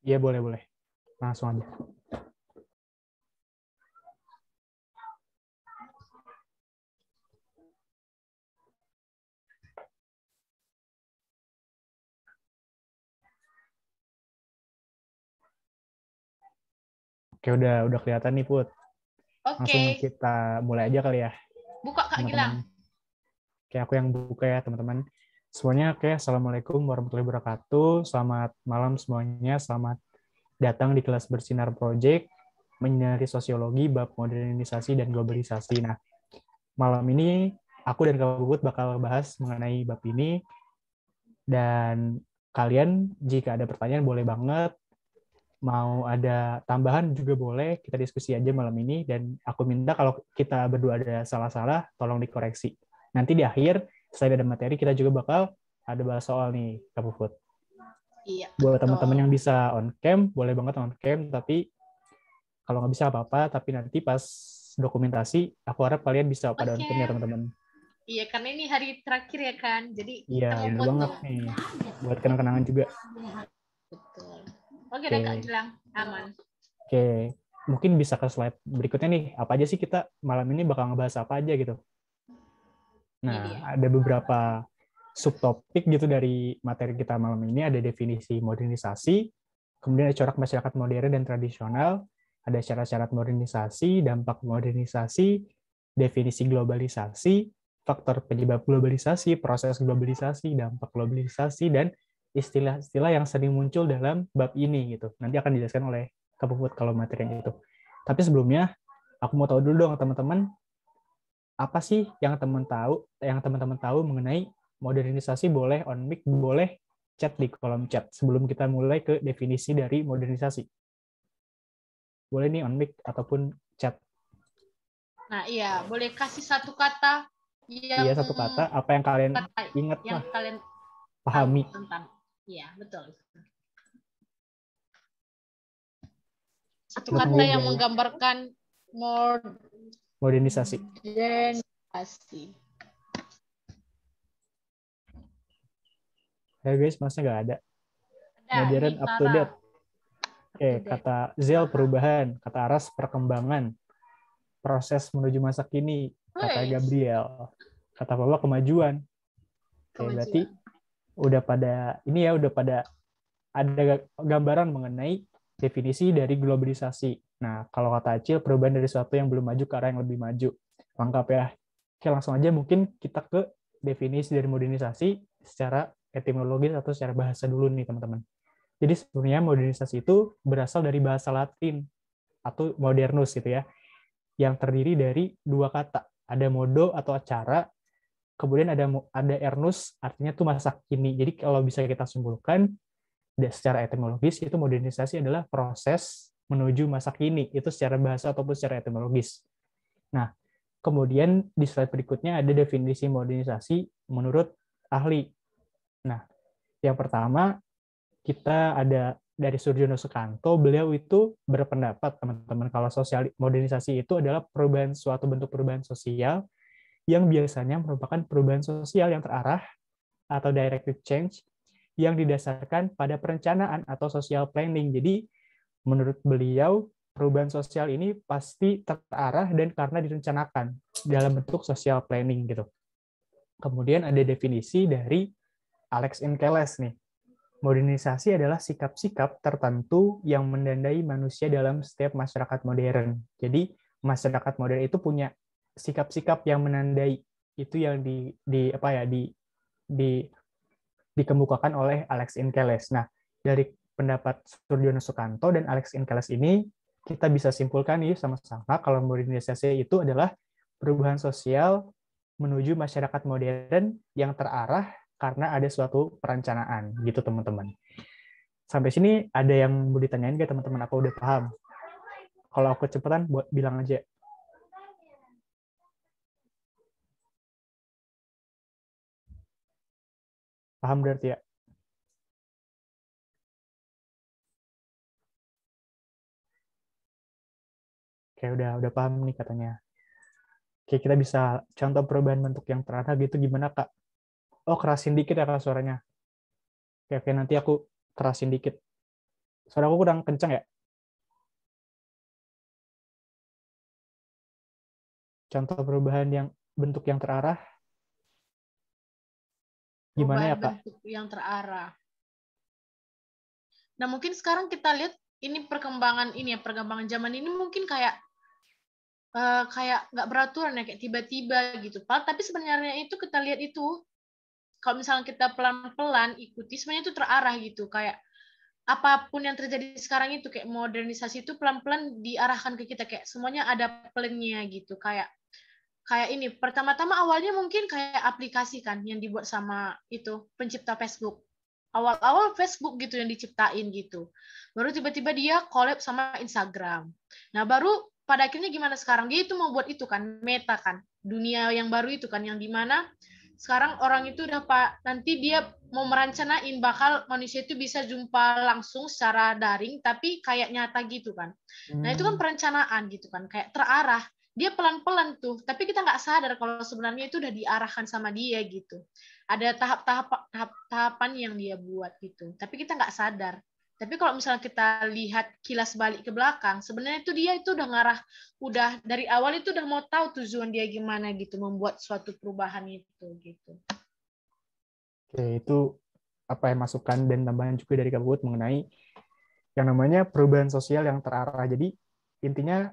Iya, boleh, boleh. Langsung aja. Oke, udah kelihatan nih, Put. Oke, Langsung kita mulai aja kali ya, buka Kak Gilang. teman-teman. Oke, aku yang buka ya, teman-teman. Semuanya, oke. Assalamualaikum warahmatullahi wabarakatuh. Selamat malam semuanya. Selamat datang di kelas Bersinar Project, menyinari sosiologi, bab modernisasi dan globalisasi. Nah, malam ini aku dan Kak Bubut bakal bahas mengenai bab ini. Dan kalian, jika ada pertanyaan, boleh banget. Mau ada tambahan juga boleh, kita diskusi aja malam ini. Dan aku minta kalau kita berdua ada salah-salah, tolong dikoreksi. Nanti di akhir, selain ada materi, kita juga bakal ada bahas soal nih, Kak Puput. Iya, Buat teman-teman betul. yang bisa on cam, boleh banget on cam, tapi kalau nggak bisa apa-apa, tapi nanti pas dokumentasi, aku harap kalian bisa pada on Oke. cam ya, teman-teman. Iya, karena ini hari terakhir ya kan. Jadi Iya, kita mau bener foto. banget nih. Buat kenang-kenangan juga. Betul. Oke deh Kak Oke. Gilang, aman. Oke, mungkin bisa ke slide berikutnya nih. Apa aja sih kita malam ini bakal ngebahas apa aja gitu. Ini Nah, dia. ada beberapa subtopik gitu dari materi kita malam ini. Ada definisi modernisasi, kemudian ada corak masyarakat modern dan tradisional, ada syarat-syarat modernisasi, dampak modernisasi, definisi globalisasi, faktor penyebab globalisasi, proses globalisasi, dampak globalisasi, dan istilah-istilah yang sering muncul dalam bab ini gitu. Nanti akan dijelaskan oleh Kak Puput kalau materi yang itu. Tapi sebelumnya, aku mau tahu dulu dong teman-teman, apa sih yang teman-teman tahu mengenai modernisasi? Boleh on mic, boleh chat di kolom chat sebelum kita mulai ke definisi dari modernisasi. Boleh nih on mic ataupun chat. Nah, iya, boleh kasih satu kata Iya, yang satu kata apa yang kalian kata ingat yang lah, kalian tahu pahami. tentang. Iya, betul. Satu Kita kata tungguin yang ya, menggambarkan modernisasi. modernisasi. Ya guys, masnya nggak ada. Ada, ini Modern up to Tara. date. Up Oke, to date. kata Zel perubahan, kata Aras perkembangan, proses menuju masa kini, kata Wes, Gabriel, kata Papa kemajuan. Oke, berarti kemajuan. udah pada ini ya, udah pada ada gambaran mengenai definisi dari globalisasi. Nah, kalau kata Acil, perubahan dari sesuatu yang belum maju ke arah yang lebih maju. Lengkap ya. Oke, langsung aja mungkin kita ke definisi dari modernisasi secara etimologis atau secara bahasa dulu nih, teman-teman. Jadi sebenarnya modernisasi itu berasal dari bahasa Latin atau modernus gitu ya, yang terdiri dari dua kata. Ada modo atau acara, kemudian ada ernus, artinya tuh masa kini. Jadi kalau bisa kita simpulkan, secara etimologis itu modernisasi adalah proses menuju masa kini, itu secara bahasa ataupun secara etimologis. Nah, kemudian di slide berikutnya ada definisi modernisasi menurut ahli. Nah, yang pertama kita ada dari Surjono Sukanto, beliau itu berpendapat teman-teman kalau sosial modernisasi itu adalah perubahan, suatu bentuk perubahan sosial yang biasanya merupakan perubahan sosial yang terarah atau directed change yang didasarkan pada perencanaan atau social planning. Jadi menurut beliau perubahan sosial ini pasti terarah dan karena direncanakan dalam bentuk social planning gitu. Kemudian ada definisi dari Alex Inkeles nih. Modernisasi adalah sikap-sikap tertentu yang menandai manusia dalam setiap masyarakat modern. Jadi masyarakat modern itu punya sikap-sikap yang menandai, itu yang di dikemukakan oleh Alex Inkeles. Nah, dari pendapat Surjono Sukanto dan Alex Inkeles ini, kita bisa simpulkan nih sama-sama kalau modernisasi itu adalah perubahan sosial menuju masyarakat modern yang terarah karena ada suatu perencanaan, gitu teman-teman. Sampai sini ada yang mau ditanyain nggak teman-teman? Apa udah paham? Kalau aku kecepatan, buat bilang aja. Paham berarti ya? Oke, udah paham nih katanya. Oke, kita bisa contoh perubahan bentuk yang terarah gitu gimana, Kak? Oh, kerasin dikit ya, Kak, suaranya. Oke, nanti aku kerasin dikit. Suaraku kurang kencang ya? Contoh perubahan yang bentuk yang terarah. Gimana Perubahan ya, Kak? bentuk yang terarah. Nah, mungkin sekarang kita lihat ini perkembangan zaman ini mungkin kayak nggak beraturan ya, kayak tiba-tiba gitu. Tapi sebenarnya itu kita lihat itu kalau misalnya kita pelan-pelan ikuti, sebenarnya itu terarah gitu. Kayak apapun yang terjadi sekarang itu kayak modernisasi itu pelan-pelan diarahkan ke kita, kayak semuanya ada plan-nya gitu. Kayak ini pertama-tama awalnya mungkin kayak aplikasi kan yang dibuat sama itu pencipta Facebook. Awal-awal Facebook gitu yang diciptain gitu. Baru tiba-tiba dia collab sama Instagram. Nah, baru pada akhirnya gimana sekarang? Dia itu mau buat itu kan, Meta kan. Dunia yang baru itu kan, yang dimana sekarang orang itu udah nanti dia mau merencanain bakal manusia itu bisa jumpa langsung secara daring, tapi kayak nyata gitu kan. Nah, itu kan perencanaan gitu kan, kayak terarah. Dia pelan-pelan tuh, tapi kita nggak sadar kalau sebenarnya itu udah diarahkan sama dia gitu. Ada tahapan yang dia buat gitu, tapi kita nggak sadar. Tapi kalau misalnya kita lihat kilas balik ke belakang, sebenarnya itu dia itu udah ngarah, udah dari awal itu udah mau tahu tujuan dia gimana gitu, membuat suatu perubahan itu gitu. Oke, itu apa yang masukan dan tambahan juga dari Kak Put mengenai yang namanya perubahan sosial yang terarah. Jadi intinya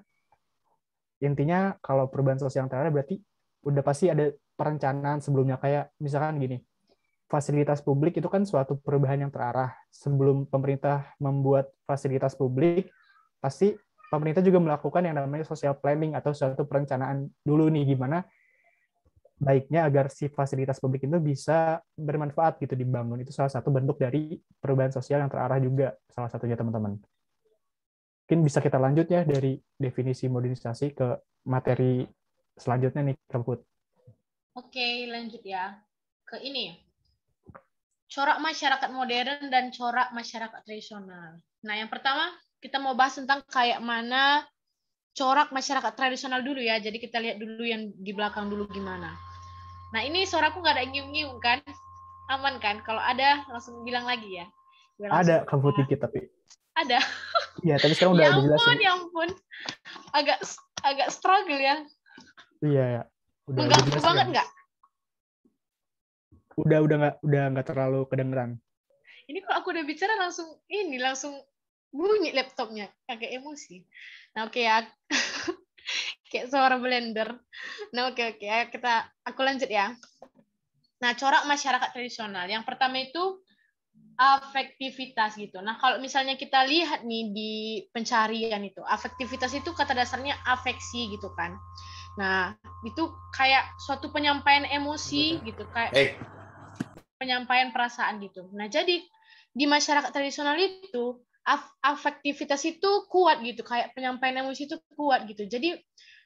kalau perubahan sosial yang terarah berarti udah pasti ada perencanaan sebelumnya, kayak misalkan gini, fasilitas publik itu kan suatu perubahan yang terarah. Sebelum pemerintah membuat fasilitas publik, pasti pemerintah juga melakukan yang namanya social planning atau suatu perencanaan dulu nih, gimana baiknya agar si fasilitas publik itu bisa bermanfaat gitu dibangun. Itu salah satu bentuk dari perubahan sosial yang terarah juga, salah satunya teman-teman. Mungkin bisa kita lanjut ya dari definisi modernisasi ke materi selanjutnya nih, Kemput. Oke, lanjut ya. Ke ini. Corak masyarakat modern dan corak masyarakat tradisional. Nah, yang pertama kita mau bahas tentang kayak mana corak masyarakat tradisional dulu ya. Jadi kita lihat dulu yang di belakang dulu gimana. Nah, ini suaraku nggak ada nyium-nyium kan? Aman kan? Kalau ada langsung bilang lagi ya. Ada Kemput dikit tapi. Ada. Iya, tapi sekarang Ya udah jelasin. ampun, ya ampun. Agak struggle ya. Iya, ya. Udah Mengganggu jelas banget kan? nggak? Udah nggak terlalu kedengeran. Ini kalau aku udah bicara langsung bunyi laptopnya, agak emosi. Nah, oke ya. Kayak suara blender. Nah, oke. Aku lanjut ya. Nah, corak masyarakat tradisional. Yang pertama itu afektivitas gitu. Nah, kalau misalnya kita lihat nih di pencarian itu, afektivitas itu kata dasarnya afeksi gitu kan. Nah, itu kayak suatu penyampaian emosi gitu, kayak penyampaian perasaan gitu. Nah, jadi di masyarakat tradisional itu afektivitas itu kuat gitu, kayak penyampaian emosi itu kuat gitu. Jadi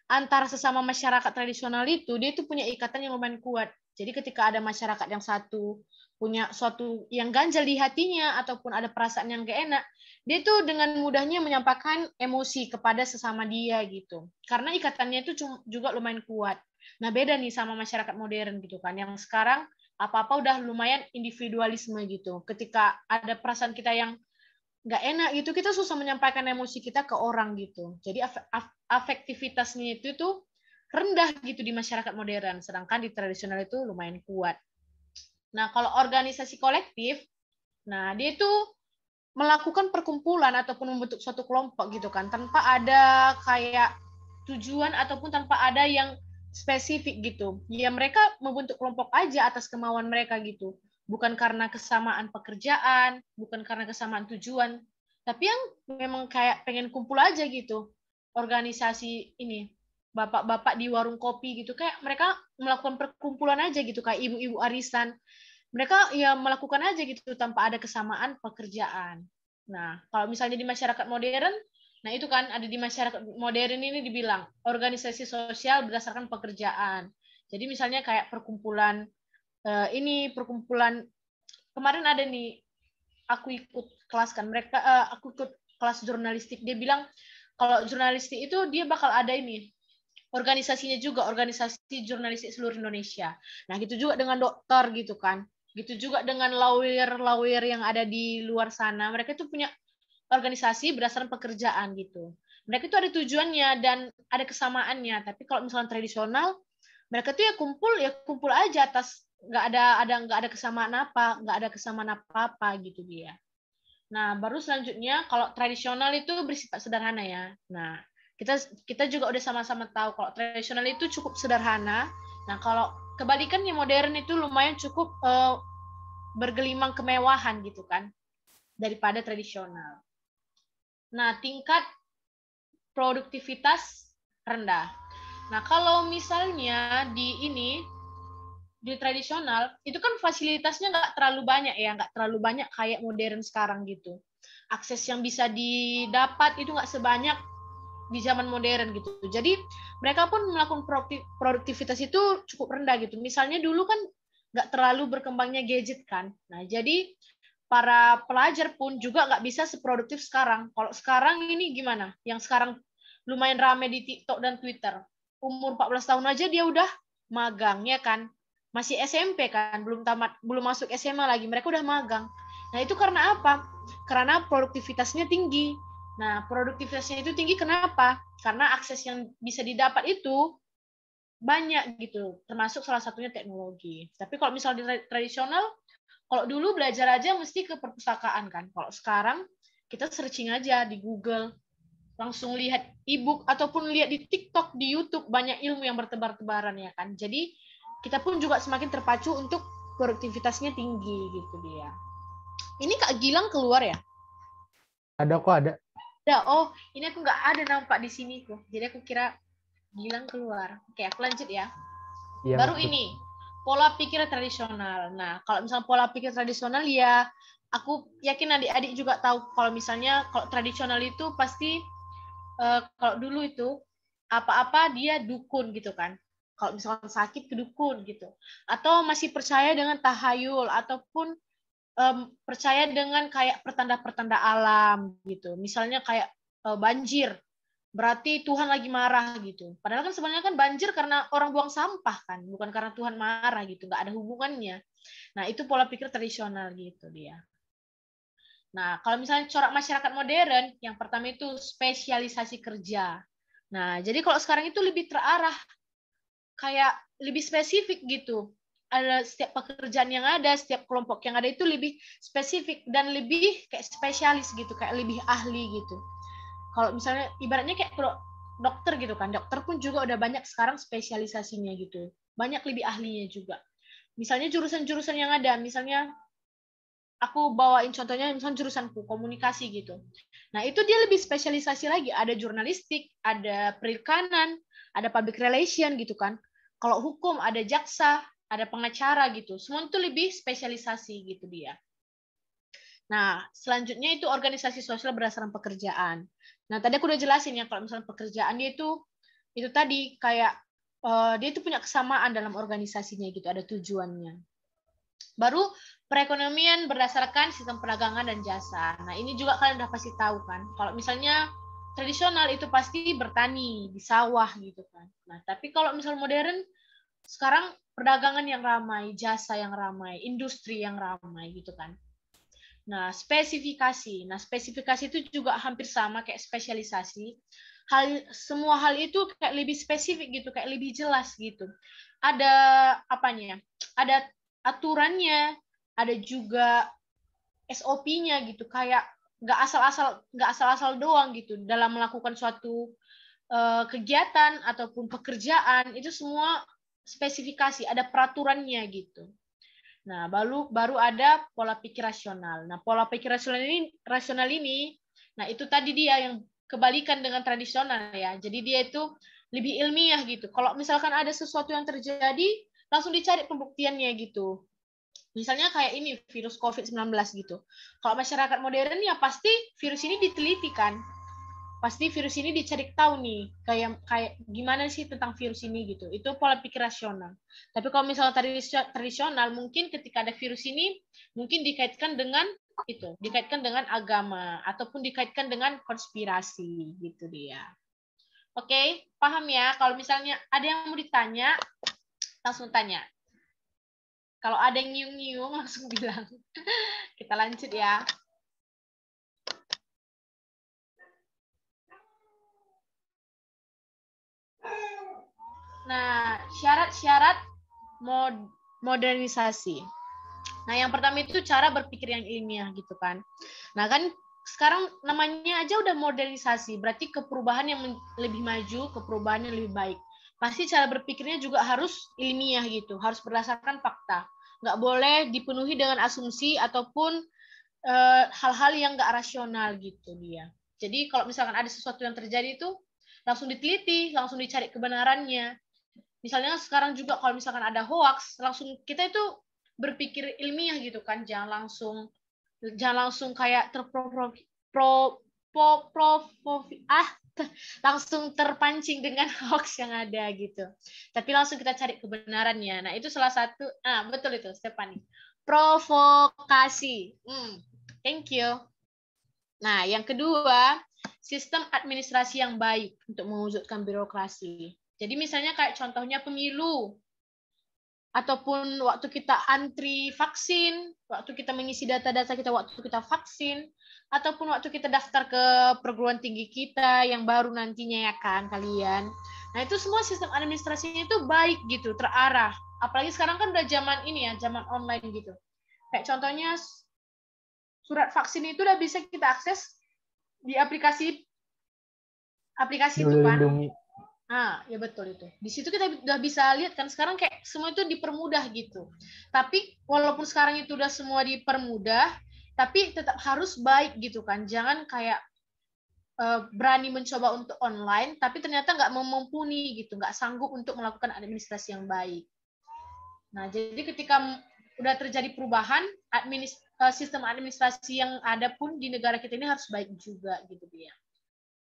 antara sesama masyarakat tradisional itu dia itu punya ikatan yang lumayan kuat. Jadi ketika ada masyarakat yang satu punya suatu yang ganjal di hatinya ataupun ada perasaan yang gak enak, dia tuh dengan mudahnya menyampaikan emosi kepada sesama dia gitu. Karena ikatannya itu juga lumayan kuat. Nah, beda nih sama masyarakat modern gitu kan, yang sekarang apa-apa udah lumayan individualisme gitu. Ketika ada perasaan kita yang nggak enak gitu, kita susah menyampaikan emosi kita ke orang gitu. Jadi afektivitasnya itu tuh rendah gitu di masyarakat modern, sedangkan di tradisional itu lumayan kuat. Nah, kalau organisasi kolektif, nah dia itu melakukan perkumpulan ataupun membentuk suatu kelompok gitu kan, tanpa ada kayak tujuan ataupun tanpa ada yang spesifik gitu. Ya mereka membentuk kelompok aja atas kemauan mereka gitu. Bukan karena kesamaan pekerjaan, bukan karena kesamaan tujuan, tapi yang memang kayak pengen kumpul aja gitu. Organisasi ini, bapak-bapak di warung kopi gitu, kayak mereka melakukan perkumpulan aja gitu, kayak ibu-ibu arisan. Mereka ya melakukan aja gitu tanpa ada kesamaan pekerjaan. Nah, kalau misalnya di masyarakat modern, nah itu kan ada di masyarakat modern ini dibilang organisasi sosial berdasarkan pekerjaan. Jadi misalnya kayak perkumpulan perkumpulan kemarin ada nih, aku ikut kelas kan, aku ikut kelas jurnalistik, dia bilang kalau jurnalistik itu dia bakal ada ini organisasinya juga, organisasi jurnalistik seluruh Indonesia. Nah, gitu juga dengan dokter gitu kan. Gitu juga dengan lawyer yang ada di luar sana. Mereka itu punya organisasi berdasarkan pekerjaan gitu. Mereka itu ada tujuannya dan ada kesamaannya. Tapi kalau misalnya tradisional, mereka tuh ya kumpul aja atas nggak ada kesamaan apa gitu dia. Nah, baru selanjutnya kalau tradisional itu bersifat sederhana ya. Nah, kita juga udah sama-sama tahu kalau tradisional itu cukup sederhana. Nah, kalau kebalikannya modern itu lumayan cukup bergelimang kemewahan gitu kan daripada tradisional. Nah, tingkat produktivitas rendah. Nah, kalau misalnya di tradisional itu kan fasilitasnya nggak terlalu banyak ya, nggak terlalu banyak kayak modern sekarang gitu. Akses yang bisa didapat itu nggak sebanyak di zaman modern gitu. Jadi mereka pun melakukan produktivitas itu cukup rendah gitu. Misalnya dulu kan nggak terlalu berkembangnya gadget kan. Nah jadi para pelajar pun juga nggak bisa seproduktif sekarang. Kalau sekarang ini gimana? Yang sekarang lumayan rame di TikTok dan Twitter. Umur 14 tahun aja dia udah magang ya kan. Masih SMP kan, belum masuk SMA lagi. Mereka udah magang. Nah, itu karena apa? Karena produktivitasnya tinggi. Nah, produktivitasnya itu tinggi kenapa? Karena akses yang bisa didapat itu banyak gitu, termasuk salah satunya teknologi. Tapi kalau misalnya tradisional, kalau dulu belajar aja mesti ke perpustakaan kan. Kalau sekarang kita searching aja di Google, langsung lihat e-book ataupun lihat di TikTok, di YouTube, banyak ilmu yang bertebar-tebaran ya kan. Jadi kita pun juga semakin terpacu untuk produktivitasnya tinggi gitu dia. Ini Kak Gilang keluar ya? Ada kok, ada. Oh, ini aku nggak ada nampak di sini kok. Jadi aku kira Gilang keluar. Oke, aku lanjut ya. Iya, Baru lanjut. ini, pola pikir tradisional. Nah, kalau misalnya pola pikir tradisional ya, aku yakin adik-adik juga tahu kalau misalnya kalau tradisional itu pasti kalau dulu itu apa-apa dia dukun gitu kan. Kalau misalkan sakit ke dukun gitu. Atau masih percaya dengan tahayul ataupun percaya dengan kayak pertanda-pertanda alam gitu. Misalnya kayak banjir, berarti Tuhan lagi marah gitu. Padahal kan sebenarnya kan banjir karena orang buang sampah kan, bukan karena Tuhan marah gitu, nggak ada hubungannya. Nah itu pola pikir tradisional gitu dia. Nah kalau misalnya corak masyarakat modern, yang pertama itu spesialisasi kerja. Nah jadi kalau sekarang itu lebih terarah, kayak lebih spesifik gitu. Ada setiap pekerjaan yang ada, setiap kelompok yang ada itu lebih spesifik dan lebih kayak spesialis gitu, kayak lebih ahli gitu. Kalau misalnya ibaratnya kayak dokter gitu kan, dokter pun juga udah banyak sekarang spesialisasinya gitu, banyak lebih ahlinya juga. Misalnya jurusan-jurusan yang ada, misalnya aku bawain contohnya misalnya jurusanku komunikasi gitu. Nah itu dia lebih spesialisasi lagi, ada jurnalistik, ada perikanan, ada public relation gitu kan. Kalau hukum ada jaksa, ada pengacara gitu, semua itu lebih spesialisasi gitu dia. Nah, selanjutnya itu organisasi sosial berdasarkan pekerjaan. Nah, tadi aku udah jelasin ya kalau misalnya pekerjaan dia itu tadi kayak dia itu punya kesamaan dalam organisasinya gitu, ada tujuannya. Baru perekonomian berdasarkan sistem perdagangan dan jasa. Nah, ini juga kalian udah pasti tahu kan. Kalau misalnya tradisional itu pasti bertani di sawah gitu kan. Nah, tapi kalau misalnya modern sekarang perdagangan yang ramai, jasa yang ramai, industri yang ramai gitu kan. Nah, spesifikasi. Nah, spesifikasi itu juga hampir sama kayak spesialisasi. Semua hal itu kayak lebih spesifik gitu, kayak lebih jelas gitu. Ada apanya? Ada aturannya, ada juga SOP-nya gitu, kayak nggak asal-asal doang gitu dalam melakukan suatu kegiatan ataupun pekerjaan itu semua spesifikasi, ada peraturannya gitu. Nah, baru ada pola pikir rasional. Nah, pola pikir rasional ini, nah itu tadi dia yang kebalikan dengan tradisional ya. Jadi dia itu lebih ilmiah gitu. Kalau misalkan ada sesuatu yang terjadi, langsung dicari pembuktiannya gitu. Misalnya kayak ini virus COVID-19 gitu. Kalau masyarakat modern ya pasti virus ini diteliti kan. Pasti virus ini dicari tahu nih kayak gimana sih tentang virus ini gitu. Itu pola pikir rasional. Tapi kalau misalnya tradisional mungkin ketika ada virus ini mungkin dikaitkan dengan dikaitkan dengan agama ataupun dikaitkan dengan konspirasi gitu dia. Oke, paham ya? Kalau misalnya ada yang mau ditanya, langsung tanya. Kalau ada yang nyiung-nyiung langsung bilang. Kita lanjut ya. Nah, syarat-syarat modernisasi. Nah, yang pertama itu cara berpikir yang ilmiah gitu kan. Nah, kan sekarang namanya aja udah modernisasi, berarti keperubahan yang lebih maju, keperubahan yang lebih baik. Pasti cara berpikirnya juga harus ilmiah gitu, harus berdasarkan fakta. Nggak boleh dipenuhi dengan asumsi ataupun hal-hal yang nggak rasional gitu dia. Jadi kalau misalkan ada sesuatu yang terjadi itu langsung diteliti, langsung dicari kebenarannya. Misalnya sekarang juga kalau misalkan ada hoax, langsung kita itu berpikir ilmiah gitu kan, jangan langsung kayak langsung terpancing dengan hoax yang ada gitu. Tapi langsung kita cari kebenarannya. Nah, itu salah satu, betul itu Stephanie. Provokasi. Thank you. Nah, yang kedua, sistem administrasi yang baik untuk mewujudkan birokrasi. Jadi misalnya kayak contohnya pemilu, ataupun waktu kita antri vaksin, waktu kita mengisi data-data kita waktu kita vaksin, ataupun waktu kita daftar ke perguruan tinggi kita yang baru nantinya ya kan kalian. Nah, itu semua sistem administrasinya itu baik gitu, terarah. Apalagi sekarang kan udah zaman ini ya, zaman online gitu. Kayak contohnya surat vaksin itu udah bisa kita akses di aplikasi itu kan. Nah, ya betul itu. Di situ kita udah bisa lihat kan sekarang kayak semua itu dipermudah gitu. Tapi walaupun sekarang itu udah semua dipermudah, tapi tetap harus baik gitu kan. Jangan kayak berani mencoba untuk online, tapi ternyata nggak mumpuni gitu, nggak sanggup untuk melakukan administrasi yang baik. Nah, jadi ketika udah terjadi perubahan, sistem administrasi yang ada pun di negara kita ini harus baik juga gitu dia.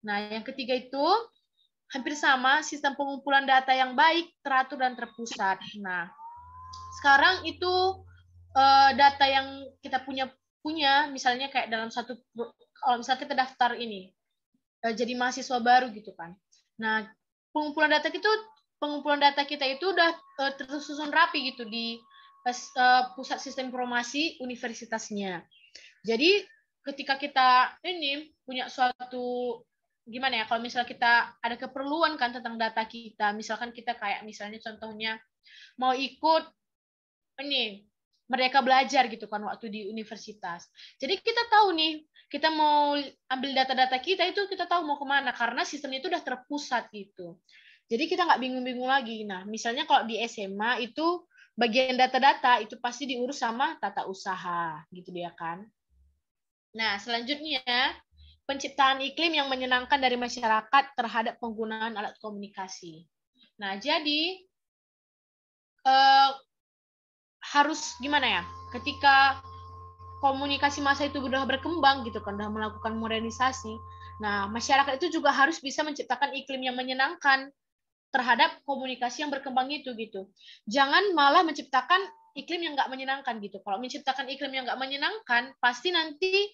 Nah, yang ketiga itu hampir sama, sistem pengumpulan data yang baik, teratur dan terpusat. Nah, sekarang itu data yang kita punya, misalnya kayak dalam satu, kalau misalnya kita daftar ini, jadi mahasiswa baru gitu kan. Nah, pengumpulan data kita itu udah tersusun rapi gitu di pusat sistem informasi universitasnya. Jadi ketika kita ini punya suatu gimana ya, kalau misalnya kita ada keperluan kan tentang data kita, misalkan kita kayak misalnya contohnya mau ikut ini Merdeka Belajar gitu kan waktu di universitas. Jadi kita tahu nih, kita mau ambil data-data kita itu kita tahu mau kemana karena sistemnya itu udah terpusat gitu. Jadi kita nggak bingung-bingung lagi. Nah, misalnya kalau di SMA itu bagian data-data itu pasti diurus sama tata usaha gitu dia kan. Nah, selanjutnya penciptaan iklim yang menyenangkan dari masyarakat terhadap penggunaan alat komunikasi. Nah, jadi harus gimana ya? Ketika komunikasi massa itu sudah berkembang gitu kan, sudah melakukan modernisasi. Nah, masyarakat itu juga harus bisa menciptakan iklim yang menyenangkan terhadap komunikasi yang berkembang itu gitu. Jangan malah menciptakan iklim yang nggak menyenangkan gitu. Kalau menciptakan iklim yang nggak menyenangkan, pasti nanti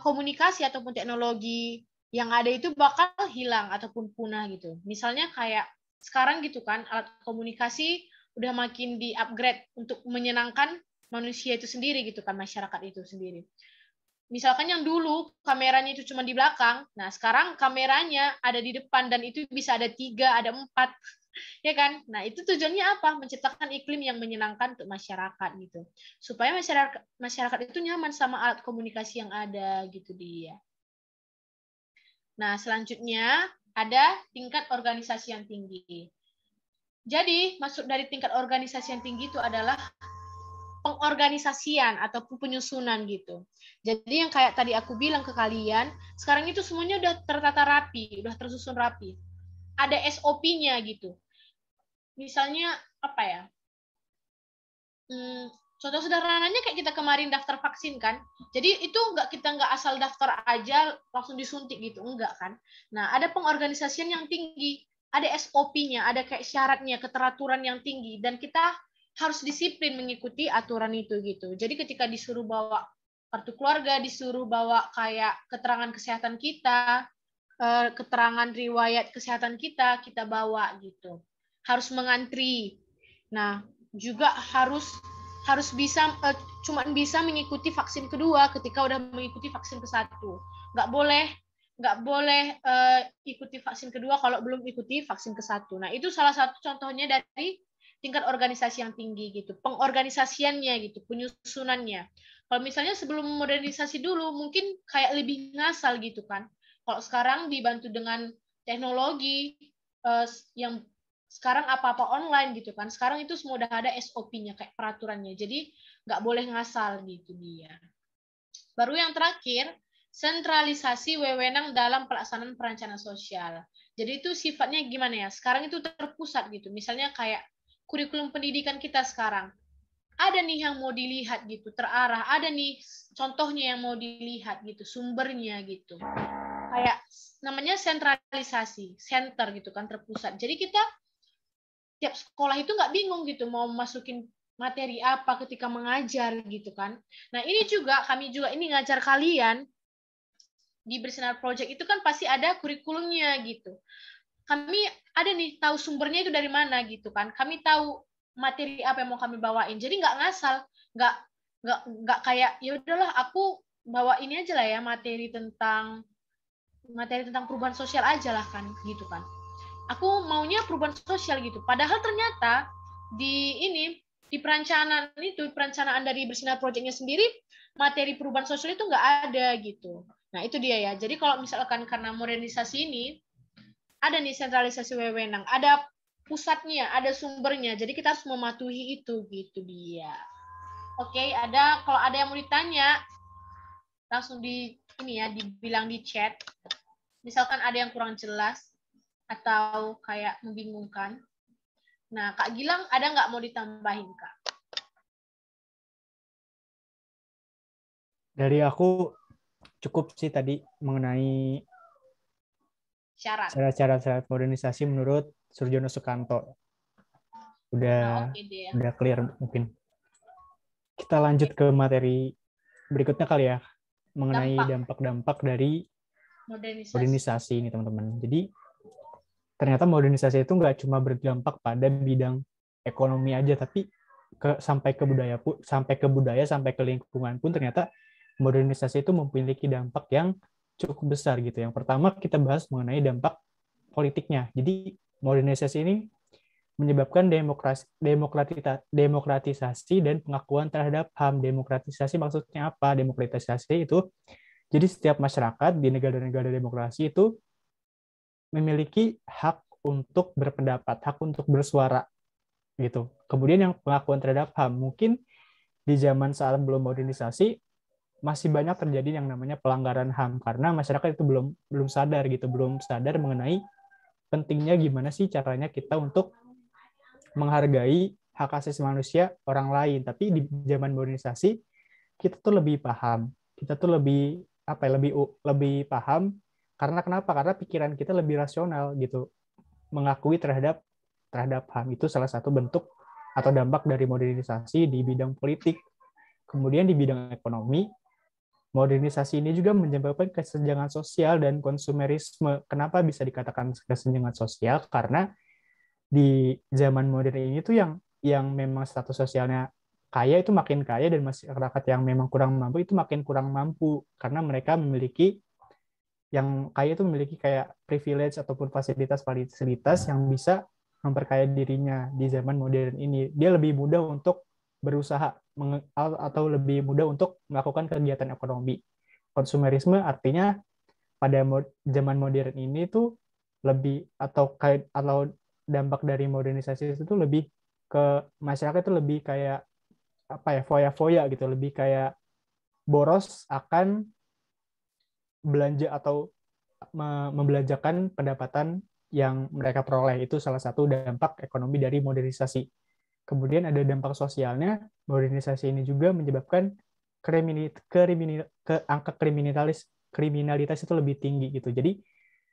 komunikasi ataupun teknologi yang ada itu bakal hilang ataupun punah gitu. Misalnya kayak sekarang gitu kan, alat komunikasi udah makin di-upgrade untuk menyenangkan manusia itu sendiri gitu kan, masyarakat itu sendiri. Misalkan yang dulu kameranya itu cuma di belakang, nah sekarang kameranya ada di depan dan itu bisa ada 3, ada 4, ya kan? Nah itu tujuannya apa? Menciptakan iklim yang menyenangkan untuk masyarakat gitu, supaya masyarakat itu nyaman sama alat komunikasi yang ada gitu dia. Nah selanjutnya ada tingkat organisasi yang tinggi. Jadi maksud dari tingkat organisasi yang tinggi itu adalah pengorganisasian ataupun penyusunan gitu. Jadi yang kayak tadi aku bilang ke kalian, sekarang itu semuanya udah tertata rapi, udah tersusun rapi. Ada SOP-nya gitu. Misalnya apa ya? Contoh sederhananya kayak kita kemarin daftar vaksin kan. Jadi itu kita nggak asal daftar aja langsung disuntik gitu, enggak kan. Nah, ada pengorganisasian yang tinggi, ada SOP-nya, ada kayak syaratnya, keteraturan yang tinggi, dan kita harus disiplin mengikuti aturan itu gitu. Jadi ketika disuruh bawa kartu keluarga, disuruh bawa kayak keterangan kesehatan kita, keterangan riwayat kesehatan kita bawa gitu. Harus mengantri. Nah, juga harus bisa cuma bisa mengikuti vaksin kedua ketika udah mengikuti vaksin ke-1. Nggak boleh nggak boleh ikuti vaksin kedua kalau belum ikuti vaksin ke-1. Nah, itu salah satu contohnya dari tingkat organisasi yang tinggi gitu, pengorganisasiannya gitu, penyusunannya. Kalau misalnya sebelum modernisasi dulu mungkin kayak lebih ngasal gitu kan. Kalau sekarang dibantu dengan teknologi yang sekarang apa-apa online gitu kan. Sekarang itu semua udah ada SOP-nya kayak peraturannya. Jadi nggak boleh ngasal gitu dia. Baru yang terakhir, sentralisasi wewenang dalam pelaksanaan perencanaan sosial. Jadi itu sifatnya gimana ya? Sekarang itu terpusat gitu. Misalnya kayak kurikulum pendidikan kita sekarang. Ada nih yang mau dilihat gitu, terarah. Ada nih contohnya yang mau dilihat gitu, sumbernya gitu. Kayak namanya sentralisasi, center gitu kan, terpusat. Jadi kita tiap sekolah itu nggak bingung gitu mau masukin materi apa ketika mengajar gitu kan. Nah ini juga kami juga ini ngajar kalian di Bersinar Project itu kan pasti ada kurikulumnya gitu. Kami ada nih tahu sumbernya itu dari mana gitu kan. Kami tahu materi apa yang mau kami bawain. Jadi nggak ngasal, nggak nggak kayak ya udahlah aku bawa ini aja lah ya materi tentang perubahan sosial aja lah kan gitu kan. Aku maunya perubahan sosial gitu. Padahal ternyata di perencanaan dari Bersinar Project-nya sendiri materi perubahan sosial itu nggak ada gitu. Nah itu dia ya. Jadi kalau misalkan karena modernisasi ini ada nih sentralisasi wewenang, ada pusatnya, ada sumbernya. Jadi kita harus mematuhi itu gitu dia. Oke, kalau ada yang mau ditanya langsung dibilang di chat. Misalkan ada yang kurang jelas atau kayak membingungkan. Nah, Kak Gilang ada nggak mau ditambahin, Kak? Dari aku cukup sih tadi mengenai syarat-syarat modernisasi menurut Surjono Sukanto. Udah clear mungkin. Kita lanjut ke materi berikutnya kali ya, mengenai dampak-dampak dari modernisasi ini teman-teman. Jadi ternyata modernisasi itu nggak cuma berdampak pada bidang ekonomi aja, tapi sampai ke budaya, sampai ke lingkungan pun ternyata modernisasi itu memiliki dampak yang cukup besar gitu. Yang pertama kita bahas mengenai dampak politiknya. Jadi modernisasi ini menyebabkan demokratisasi dan pengakuan terhadap HAM. Demokratisasi maksudnya apa? Demokratisasi itu jadi setiap masyarakat di negara-negara demokrasi itu memiliki hak untuk berpendapat, hak untuk bersuara gitu. Kemudian yang pengakuan terhadap HAM, mungkin di zaman saat belum modernisasi masih banyak terjadi yang namanya pelanggaran HAM karena masyarakat itu belum sadar gitu, belum sadar mengenai pentingnya gimana sih caranya kita untuk menghargai hak asasi manusia orang lain. Tapi di zaman modernisasi kita tuh lebih paham, kita tuh lebih lebih paham karena kenapa? Karena pikiran kita lebih rasional gitu, mengakui terhadap HAM. Itu salah satu bentuk atau dampak dari modernisasi di bidang politik. Kemudian di bidang ekonomi, modernisasi ini juga menyebabkan kesenjangan sosial dan konsumerisme. Kenapa bisa dikatakan kesenjangan sosial? Karena di zaman modern ini tuh yang memang status sosialnya kaya itu makin kaya dan masyarakat yang memang kurang mampu itu makin kurang mampu karena mereka yang kaya itu memiliki kayak privilege ataupun fasilitas yang bisa memperkaya dirinya di zaman modern ini. Dia lebih mudah untuk berusaha atau lebih mudah untuk melakukan kegiatan ekonomi. Konsumerisme artinya pada zaman modern ini tuh atau dampak dari modernisasi itu lebih ke masyarakat itu lebih kayak foya-foya gitu, lebih kayak boros akan belanja atau membelanjakan pendapatan yang mereka peroleh. Itu salah satu dampak ekonomi dari modernisasi. Kemudian ada dampak sosialnya, modernisasi ini juga menyebabkan angka kriminalitas itu lebih tinggi gitu. Jadi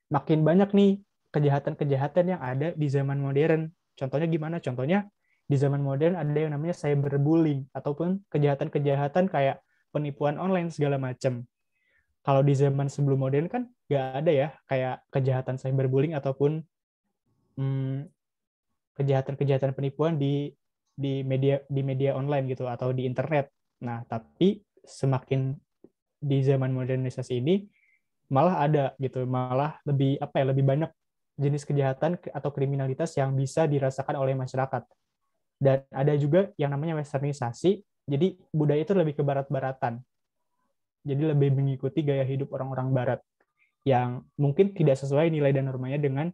makin banyak nih kejahatan-kejahatan yang ada di zaman modern. Contohnya gimana? Contohnya di zaman modern ada yang namanya cyberbullying ataupun kejahatan-kejahatan kayak penipuan online segala macam. Kalau di zaman sebelum modern kan nggak ada ya kayak kejahatan cyberbullying ataupun kejahatan-kejahatan penipuan di media online gitu atau di internet. Nah, tapi semakin di zaman modernisasi ini malah ada gitu, malah lebih apa ya, lebih banyak jenis kejahatan atau kriminalitas yang bisa dirasakan oleh masyarakat. Dan ada juga yang namanya westernisasi, jadi budaya itu lebih ke barat-baratan. Jadi lebih mengikuti gaya hidup orang-orang barat yang mungkin tidak sesuai nilai dan normanya dengan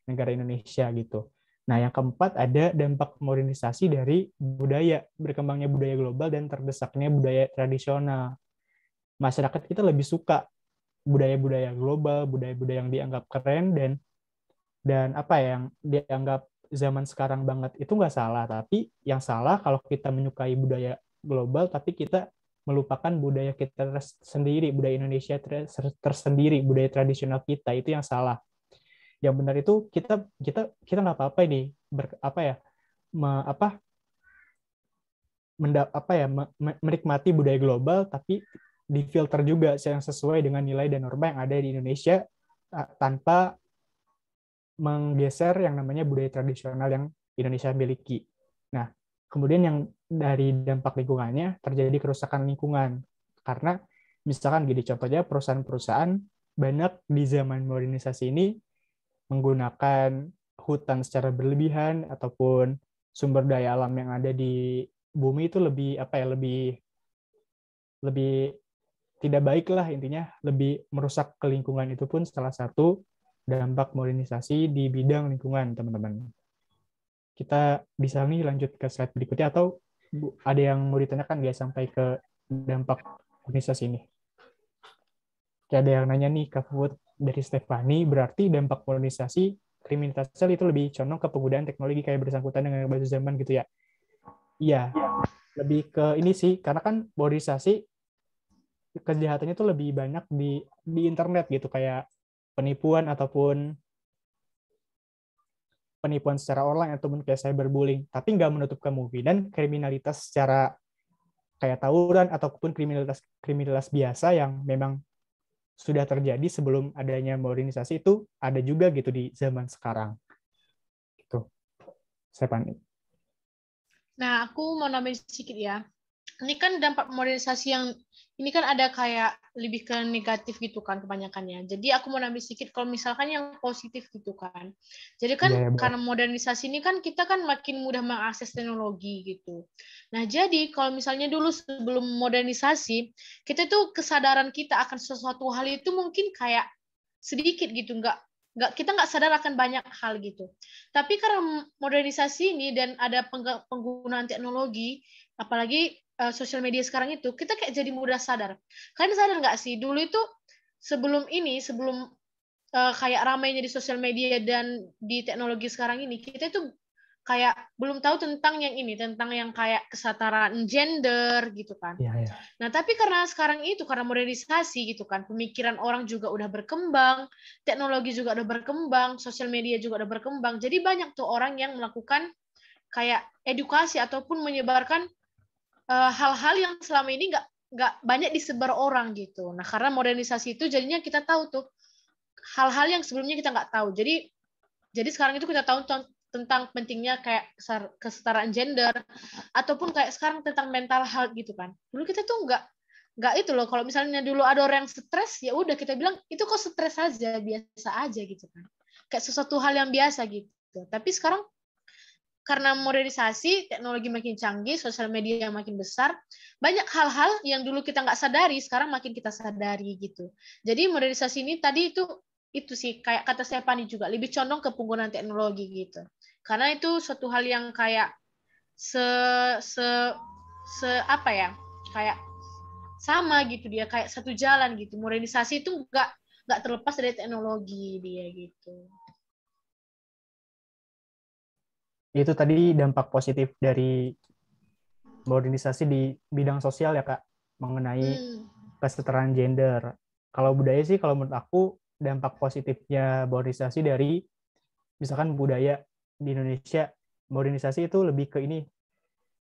negara Indonesia gitu. Nah, yang keempat ada dampak modernisasi dari budaya, berkembangnya budaya global dan terdesaknya budaya tradisional. Masyarakat kita lebih suka budaya-budaya global, budaya-budaya yang dianggap keren dan apa ya, yang dianggap zaman sekarang banget itu nggak salah, tapi yang salah kalau kita menyukai budaya global tapi kita melupakan budaya kita sendiri, budaya Indonesia tersendiri, budaya tradisional kita, itu yang salah. Yang benar itu kita kita kita nggak apa-apa ini apa ya, apa apa ya, menikmati budaya global tapi difilter juga yang sesuai dengan nilai dan norma yang ada di Indonesia, tanpa menggeser yang namanya budaya tradisional yang Indonesia miliki. Nah, kemudian yang dari dampak lingkungannya terjadi kerusakan lingkungan. Karena misalkan gini contohnya, perusahaan-perusahaan banyak di zaman modernisasi ini menggunakan hutan secara berlebihan ataupun sumber daya alam yang ada di bumi itu lebih apa ya, lebih lebih tidak baik lah, intinya lebih merusak ke lingkungan. Itu pun salah satu dampak modernisasi di bidang lingkungan, teman-teman. Kita bisa nih lanjut ke slide berikutnya, atau ada yang mau ditanyakan nggak sampai ke dampak modernisasi ini? Kayak ada yang nanya nih, Kak Put, dari Stefani, berarti dampak modernisasi kriminalitas itu lebih condong ke penggunaan teknologi kayak bersangkutan dengan bahasa zaman gitu ya? Iya, lebih ke ini sih, karena kan modernisasi kejahatannya itu lebih banyak di internet gitu, kayak penipuan ataupun penipuan secara online ataupun kayak cyberbullying, tapi nggak menutup kemungkinan kriminalitas secara kayak tawuran ataupun kriminalitas kriminalitas biasa yang memang sudah terjadi sebelum adanya modernisasi itu ada juga gitu di zaman sekarang. Gitu. Stephanie. Nah, aku mau nambahin sedikit ya. Ini kan dampak modernisasi yang ini kan ada kayak lebih ke negatif gitu kan kebanyakannya. Jadi aku mau nambahin sedikit kalau misalkan yang positif gitu kan. Jadi kan Ya, ya, karena modernisasi ini kan kita kan makin mudah mengakses teknologi gitu. Nah, jadi kalau misalnya dulu sebelum modernisasi, kita tuh kesadaran kita akan sesuatu hal itu mungkin kayak sedikit gitu, kita nggak sadar akan banyak hal gitu. Tapi karena modernisasi ini dan ada penggunaan teknologi, apalagi sosial media sekarang itu, kita kayak jadi mudah sadar. Kalian sadar nggak sih, dulu itu sebelum kayak ramainya di sosial media dan di teknologi sekarang ini, kita itu kayak belum tahu tentang yang ini, tentang yang kayak kesetaraan gender gitu kan. ya, ya. Nah, tapi karena sekarang itu, karena modernisasi gitu kan, pemikiran orang juga udah berkembang, teknologi juga udah berkembang, sosial media juga udah berkembang, jadi banyak tuh orang yang melakukan kayak edukasi ataupun menyebarkan hal-hal yang selama ini nggak banyak disebar orang gitu. Nah, karena modernisasi itu jadinya kita tahu tuh hal-hal yang sebelumnya kita nggak tahu. Jadi sekarang itu kita tahu tentang pentingnya kayak kesetaraan gender ataupun kayak sekarang tentang mental health gitu kan. Dulu kita tuh nggak itu loh. Kalau misalnya dulu ada orang yang stres, ya udah kita bilang itu kok stres aja, biasa aja gitu kan. Kayak sesuatu hal yang biasa gitu. Tapi sekarang karena modernisasi, teknologi makin canggih, sosial media yang makin besar, banyak hal-hal yang dulu kita nggak sadari, sekarang makin kita sadari gitu. Jadi modernisasi ini tadi itu sih kayak kata Stephanie juga lebih condong ke penggunaan teknologi gitu. Karena itu suatu hal yang kayak se se se apa ya? Kayak sama gitu, dia kayak satu jalan gitu. Modernisasi itu nggak terlepas dari teknologi dia gitu. Itu tadi dampak positif dari modernisasi di bidang sosial ya, Kak, mengenai kesetaraan gender. Kalau budaya sih, kalau menurut aku dampak positifnya modernisasi dari misalkan budaya di Indonesia, modernisasi itu lebih ke ini.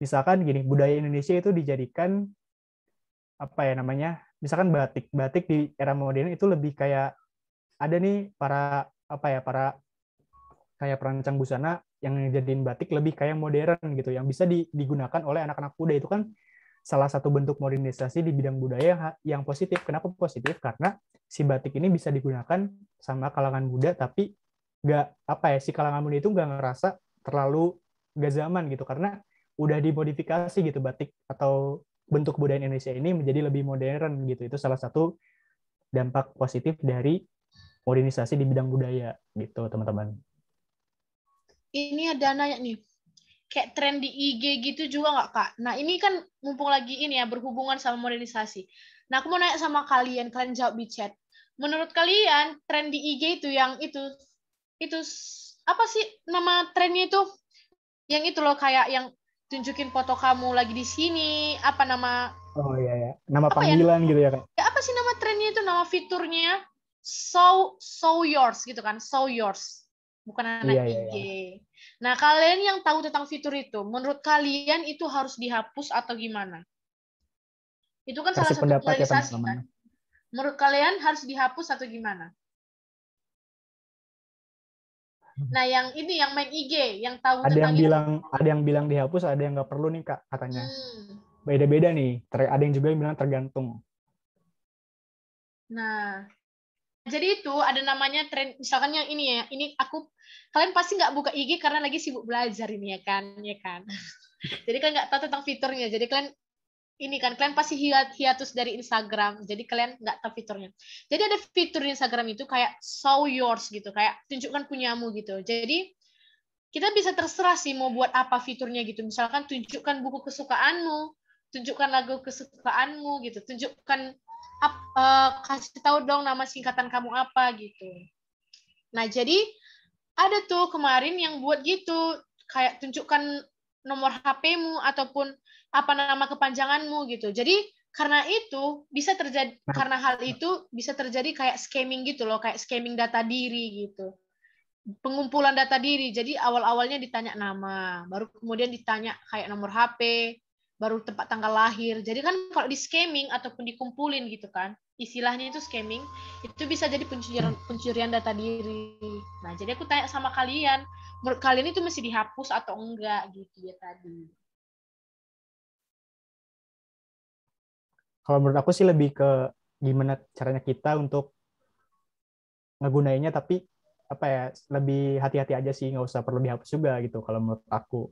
Misalkan gini, budaya Indonesia itu dijadikan apa ya namanya? Misalkan batik. Batik di era modern itu lebih kayak ada nih para apa ya, para kayak perancang busana yang jadiin batik lebih kayak modern gitu, yang bisa digunakan oleh anak-anak muda. Itu kan salah satu bentuk modernisasi di bidang budaya yang positif. Kenapa positif? Karena si batik ini bisa digunakan sama kalangan muda, tapi si kalangan muda itu nggak ngerasa terlalu nggak zaman gitu, karena udah dimodifikasi gitu batik atau bentuk budaya Indonesia ini menjadi lebih modern gitu. Itu salah satu dampak positif dari modernisasi di bidang budaya gitu, teman-teman. Ini ada nanya nih, kayak tren di IG gitu juga nggak Kak? Nah ini kan mumpung lagi ini ya berhubungan sama modernisasi. Nah aku mau nanya sama kalian jawab di chat. Menurut kalian tren di IG itu apa sih nama trennya itu? Yang itu loh kayak yang tunjukin foto kamu lagi di sini, apa nama Oh iya ya, nama apa ya? panggilan gitu ya Kak. Ya apa sih nama trennya itu, nama fiturnya? Show yours gitu kan, show yours. Bukan anak Iya iya IG. iya. Nah, kalian yang tahu tentang fitur itu, menurut kalian itu harus dihapus atau gimana? Itu kan salah Kasih satu pendapat ya modernisasi teman-teman. kan? Menurut kalian harus dihapus atau gimana? Nah, yang ini yang main IG, yang tahu tentang itu. Ada yang bilang dihapus, ada yang nggak perlu nih Kak katanya. Hmm. Beda-beda nih. Ada yang juga yang bilang tergantung. Nah, jadi itu ada namanya tren, misalkan yang ini ya, ini kalian pasti nggak buka IG karena lagi sibuk belajar ini ya kan. Jadi kan nggak tahu tentang fiturnya, jadi kalian ini kan kalian pasti hiatus dari Instagram, jadi kalian nggak tahu fiturnya. Jadi ada fitur di Instagram itu kayak show yours gitu, kayak tunjukkan punyamu gitu. Jadi kita bisa terserah sih mau buat apa fiturnya gitu. Misalkan tunjukkan buku kesukaanmu, tunjukkan lagu kesukaanmu gitu, tunjukkan kasih tahu dong nama singkatan kamu apa gitu. Nah, jadi ada tuh kemarin yang buat gitu, kayak tunjukkan nomor HP-mu ataupun apa nama kepanjanganmu gitu. Jadi karena hal itu bisa terjadi kayak scamming gitu loh, kayak scamming data diri gitu. Pengumpulan data diri. Jadi awal-awalnya ditanya nama, baru kemudian ditanya kayak nomor HP, baru tempat tanggal lahir. Jadi kan kalau di scamming ataupun dikumpulin gitu kan, istilahnya itu scamming, itu bisa jadi pencurian data diri. Nah, jadi aku tanya sama kalian, menurut kalian itu mesti dihapus atau enggak gitu ya tadi. Kalau menurut aku sih lebih ke gimana caranya kita untuk ngegunainnya, tapi lebih hati-hati aja sih, nggak usah perlu dihapus juga gitu kalau menurut aku.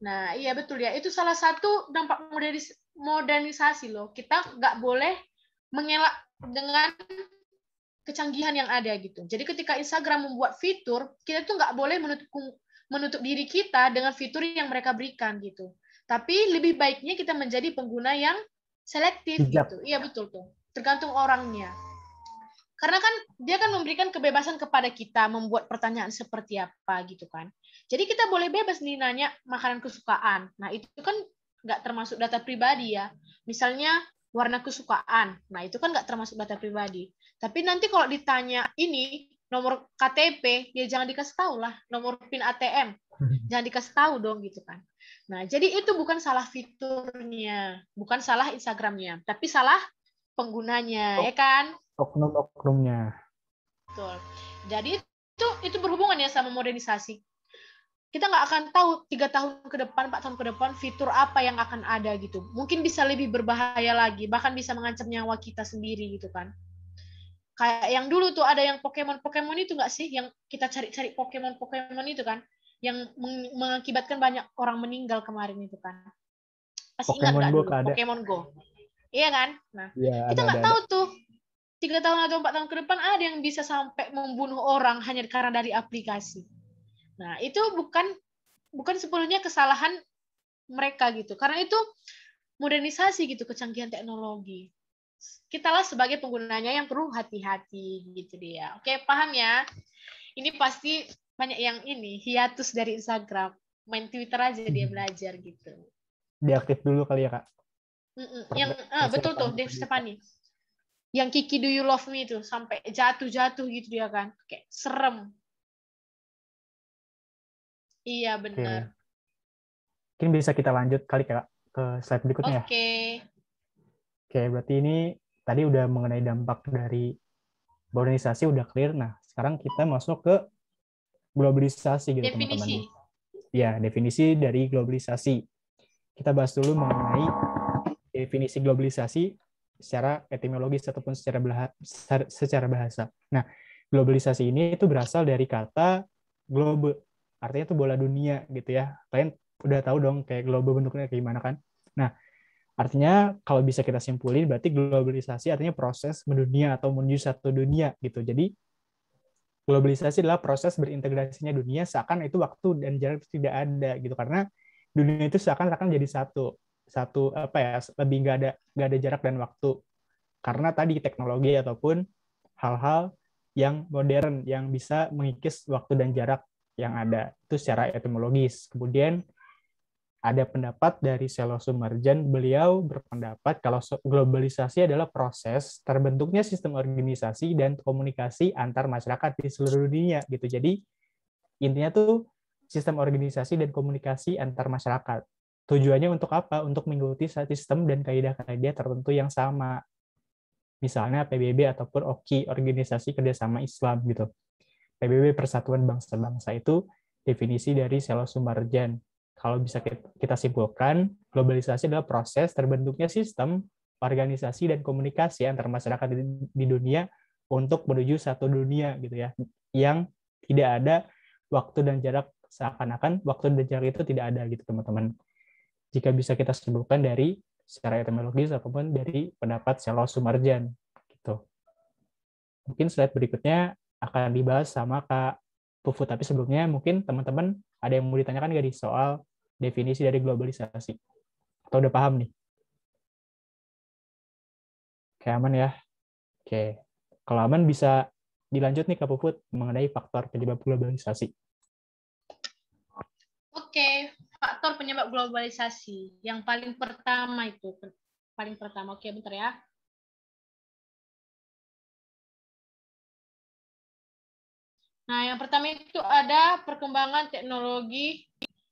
Nah, iya betul ya. Itu salah satu dampak modernisasi loh. Kita nggak boleh mengelak dengan kecanggihan yang ada gitu. Jadi ketika Instagram membuat fitur, kita tuh nggak boleh menutup diri kita dengan fitur yang mereka berikan gitu. Tapi lebih baiknya kita menjadi pengguna yang selektif Bijak. gitu. Iya betul tuh. Tergantung orangnya. Karena kan dia kan memberikan kebebasan kepada kita membuat pertanyaan seperti apa gitu kan. Jadi kita boleh bebas nih nanya makanan kesukaan. Nah itu kan nggak termasuk data pribadi ya. Misalnya warna kesukaan. Nah itu kan nggak termasuk data pribadi. Tapi nanti kalau ditanya ini nomor KTP, ya jangan dikasih tahu lah. Nomor PIN ATM, jangan dikasih tahu dong gitu kan. Nah jadi itu bukan salah fiturnya, bukan salah Instagramnya, tapi salah penggunanya ya kan. Oknum-oknumnya. Betul. Jadi itu berhubungan ya sama modernisasi. Kita nggak akan tahu 3 tahun ke depan, 4 tahun ke depan fitur apa yang akan ada gitu. Mungkin bisa lebih berbahaya lagi, bahkan bisa mengancam nyawa kita sendiri gitu kan. Kayak yang dulu tuh ada yang Pokemon itu nggak sih? Yang kita cari-cari Pokemon itu kan, yang mengakibatkan banyak orang meninggal kemarin itu kan. Pasti ingat Pokemon nggak Go dulu ada. Pokemon Go? Iya kan? Nah, Iya, kita nggak ada. tahu tuh 3 tahun atau 4 tahun ke depan ada yang bisa sampai membunuh orang hanya karena dari aplikasi. Nah, itu bukan sepenuhnya kesalahan mereka gitu. Karena itu modernisasi gitu, kecanggihan teknologi. Kitalah sebagai penggunanya yang perlu hati-hati gitu dia. Oke, paham ya? Ini pasti banyak yang ini hiatus dari Instagram. Main Twitter aja dia belajar gitu. Diaktif dulu kali ya Kak. Yang betul tuh, Dave Stefani. Yang Kiki Do You Love Me itu sampai jatuh-jatuh gitu dia kan, kayak serem. Iya benar. Mungkin bisa kita lanjut kali Kak ke slide berikutnya ya. Oke, berarti ini tadi udah mengenai dampak dari modernisasi udah clear. Nah, sekarang kita masuk ke globalisasi gitu teman-teman. Definisi. Ya, definisi dari globalisasi. kita bahas dulu mengenai definisi globalisasi secara etimologis ataupun secara bahasa. Nah, globalisasi ini itu berasal dari kata globe, artinya itu bola dunia gitu ya. Kalian udah tahu dong kayak globe bentuknya kayak gimana kan? Nah, artinya kalau bisa kita simpulin berarti globalisasi artinya proses mendunia atau menuju satu dunia gitu. Jadi globalisasi adalah proses berintegrasinya dunia seakan itu waktu dan jarak itu tidak ada gitu, karena dunia itu seakan-akan jadi satu apa ya, lebih nggak ada jarak dan waktu karena tadi teknologi ataupun hal-hal yang modern yang bisa mengikis waktu dan jarak yang ada itu secara etimologis. Kemudian ada pendapat dari Selo Sumarjan, beliau berpendapat kalau globalisasi adalah proses terbentuknya sistem organisasi dan komunikasi antar masyarakat di seluruh dunia gitu. Jadi intinya tuh sistem organisasi dan komunikasi antar masyarakat. Tujuannya untuk apa? Untuk mengikuti sistem dan kaidah-kaidah tertentu yang sama. Misalnya PBB ataupun OKI, Organisasi Kerjasama Islam gitu. PBB Persatuan Bangsa-Bangsa itu definisi dari Selo Sumarjan. Kalau bisa kita simpulkan, globalisasi adalah proses terbentuknya sistem, organisasi, dan komunikasi antar masyarakat di dunia untuk menuju satu dunia gitu ya, yang tidak ada waktu dan jarak, seakan-akan waktu dan jarak itu tidak ada gitu teman-teman. Jika bisa kita simpulkan dari secara etimologis ataupun dari pendapat Selo Sumarjan gitu. Mungkin slide berikutnya akan dibahas sama Kak Pufut, tapi sebelumnya mungkin teman-teman ada yang mau ditanyakan nggak di soal definisi dari globalisasi? Atau udah paham nih? Kayak aman ya? Oke. Kalau aman bisa dilanjut nih Kak Pufut mengenai faktor penyebab globalisasi. Oke, faktor penyebab globalisasi. Yang paling pertama itu, Oke, bentar ya. Nah, yang pertama itu ada perkembangan teknologi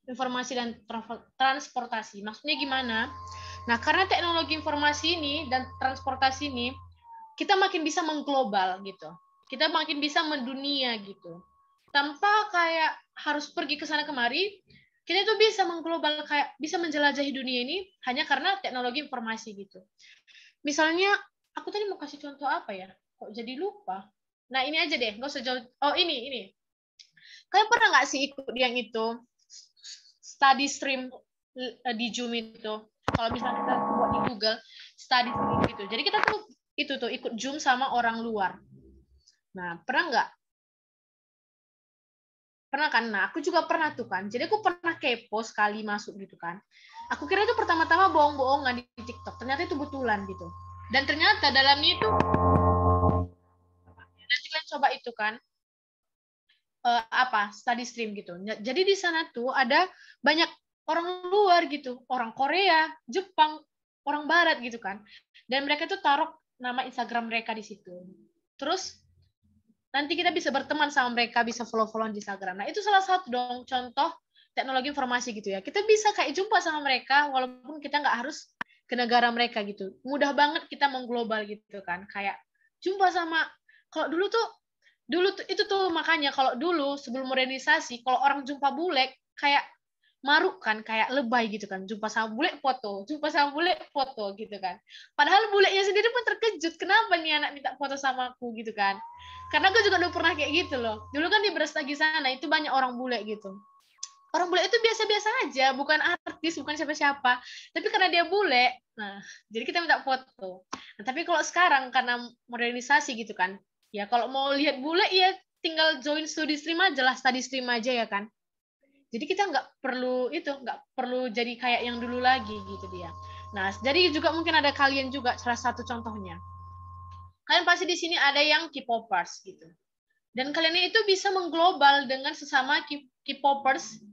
informasi dan transportasi. Maksudnya gimana? Nah, karena teknologi informasi ini dan transportasi ini, kita makin bisa mengglobal gitu. Kita makin bisa mendunia gitu. Tanpa kayak harus pergi ke sana kemari, kita itu bisa mengglobal, kayak bisa menjelajahi dunia ini hanya karena teknologi informasi gitu. Misalnya, aku tadi mau kasih contoh apa ya? Kok jadi lupa? Nah, ini aja deh, nggak usah jauh. Oh, ini. Kalian pernah nggak sih ikut yang itu study stream di Zoom itu? Kalau misalnya kita buat di Google study stream gitu. Jadi kita tuh itu tuh ikut Zoom sama orang luar. Nah, pernah nggak? Pernah kan? Nah, aku juga pernah tuh kan. Jadi aku pernah kepo sekali masuk gitu kan. Aku kira itu pertama-tama bohong-bohongan di TikTok. Ternyata itu betulan gitu. Dan ternyata dalamnya itu nanti kalian coba itu kan study stream gitu. Jadi di sana tuh ada banyak orang luar gitu, orang Korea, Jepang, orang Barat gitu kan. Dan mereka tuh taruh nama Instagram mereka di situ. Terus nanti kita bisa berteman sama mereka, bisa follow-followan di Instagram. Nah, itu salah satu dong contoh teknologi informasi gitu ya. Kita bisa kayak jumpa sama mereka walaupun kita nggak harus ke negara mereka gitu. Mudah banget kita mengglobal gitu kan. Kayak jumpa sama, kalau dulu tuh itu tuh makanya kalau dulu sebelum modernisasi, kalau orang jumpa bule kayak maruk kan, kayak lebay gitu kan, jumpa sama bule foto gitu kan. Padahal bulenya sendiri pun terkejut, kenapa nih anak minta foto sama aku gitu kan. Karena aku juga udah pernah kayak gitu loh. Dulu kan di Brastagi sana itu banyak orang bule gitu. Orang bule itu biasa-biasa aja, bukan artis, bukan siapa-siapa. Tapi karena dia bule, nah jadi kita minta foto. Nah, tapi kalau sekarang karena modernisasi gitu kan, ya kalau mau lihat bule ya tinggal join study stream aja lah, study stream aja ya kan. Jadi kita nggak perlu jadi kayak yang dulu lagi gitu dia. Nah, jadi juga mungkin ada kalian juga salah satu contohnya. Kalian pasti di sini ada yang K-popers gitu. Dan kalian itu bisa mengglobal dengan sesama K-popers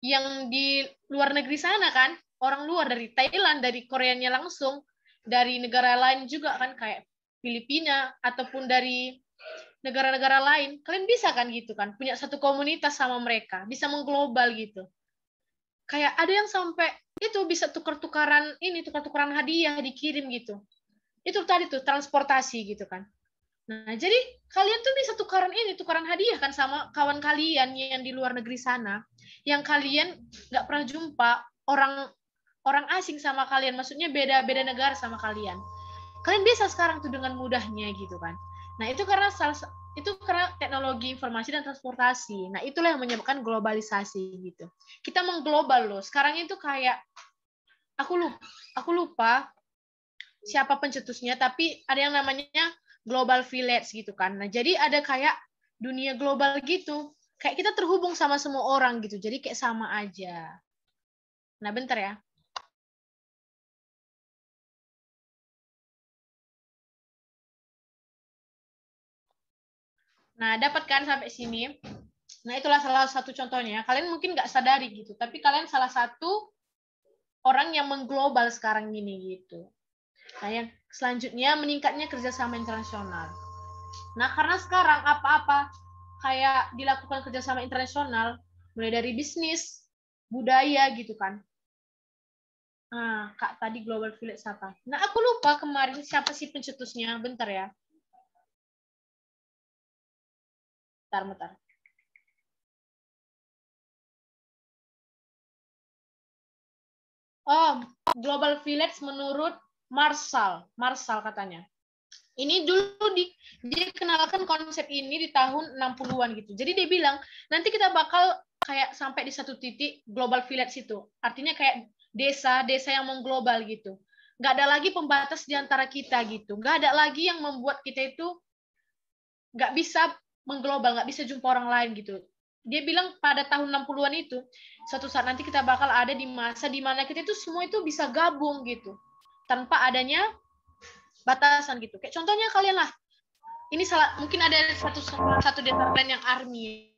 yang di luar negeri sana kan. Orang luar dari Thailand, dari Koreanya langsung, dari negara lain juga kan kayak Filipina ataupun dari negara-negara lain, kalian bisa kan gitu kan, punya satu komunitas sama mereka, bisa mengglobal gitu. Kayak ada yang sampai itu bisa tukar-tukaran hadiah dikirim gitu. Itu tadi tuh transportasi gitu kan. Nah, jadi kalian tuh bisa tukaran hadiah kan sama kawan kalian yang di luar negeri sana, yang kalian nggak pernah jumpa, orang orang asing sama kalian, maksudnya beda negara sama kalian. Kalian bisa sekarang tuh dengan mudahnya gitu kan. Nah, itu karena teknologi informasi dan transportasi. Nah, itulah yang menyebabkan globalisasi gitu. Kita mengglobal loh. Sekarang itu kayak aku lupa siapa pencetusnya, tapi ada yang namanya global village gitu kan. Nah, jadi ada kayak dunia global gitu. Kayak kita terhubung sama semua orang gitu. Jadi kayak sama aja. Nah, bentar ya. Nah, dapat kan sampai sini. Nah, itulah salah satu contohnya. Kalian mungkin nggak sadari gitu, tapi kalian salah satu orang yang mengglobal sekarang ini gitu. Nah, yang selanjutnya meningkatnya kerjasama internasional. Nah, karena sekarang apa-apa kayak dilakukan kerjasama internasional, mulai dari bisnis, budaya gitu kan. Nah, Kak tadi Global Village apa? Nah, aku lupa kemarin siapa sih pencetusnya. Bentar ya. Bentar. Oh, Global Village menurut Marshall katanya. Ini dulu dia kenalkan konsep ini di tahun 60-an gitu. Jadi dia bilang, nanti kita bakal kayak sampai di satu titik global village itu. Artinya kayak desa yang mengglobal gitu. Nggak ada lagi pembatas di antara kita gitu. Nggak ada lagi yang membuat kita itu nggak bisa mengglobal, nggak bisa jumpa orang lain gitu. Dia bilang pada tahun 60-an itu, suatu saat nanti kita bakal ada di masa di mana kita itu semua itu bisa gabung gitu. Tanpa adanya batasan gitu. Kayak contohnya kalian lah, ini salah, mungkin ada satu desa lain yang army.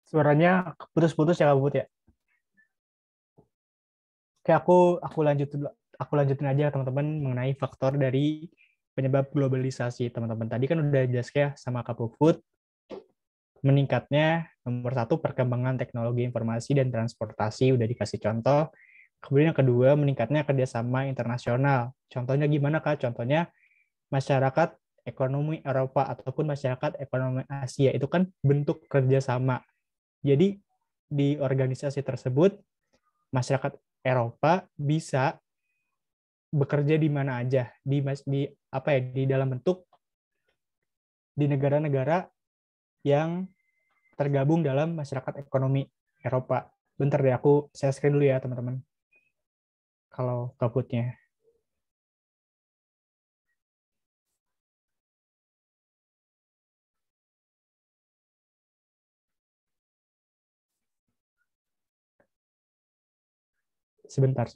Suaranya putus-putus ya, Kak Put ya. Oke, aku lanjutin aja teman-teman mengenai faktor dari penyebab globalisasi. Teman-teman tadi kan udah jelas ya sama Kak Puput, meningkatnya nomor satu perkembangan teknologi informasi dan transportasi udah dikasih contoh. Kemudian yang kedua meningkatnya kerjasama internasional. Contohnya gimana Kak? Contohnya masyarakat ekonomi Eropa ataupun masyarakat ekonomi Asia itu kan bentuk kerjasama. Jadi di organisasi tersebut masyarakat Eropa bisa bekerja di mana aja di apa ya di dalam bentuk di negara-negara yang tergabung dalam masyarakat ekonomi Eropa. Bentar deh, aku share screen dulu ya, teman-teman. Kalau kabutnya. Sebentar.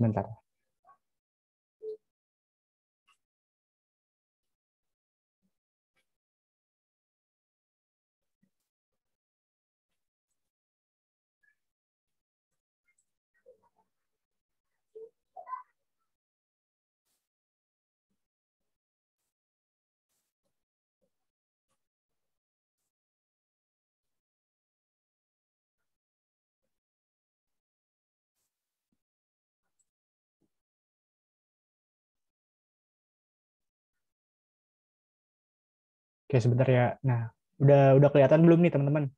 Oke, sebentar ya. Nah, udah kelihatan belum nih, teman-teman?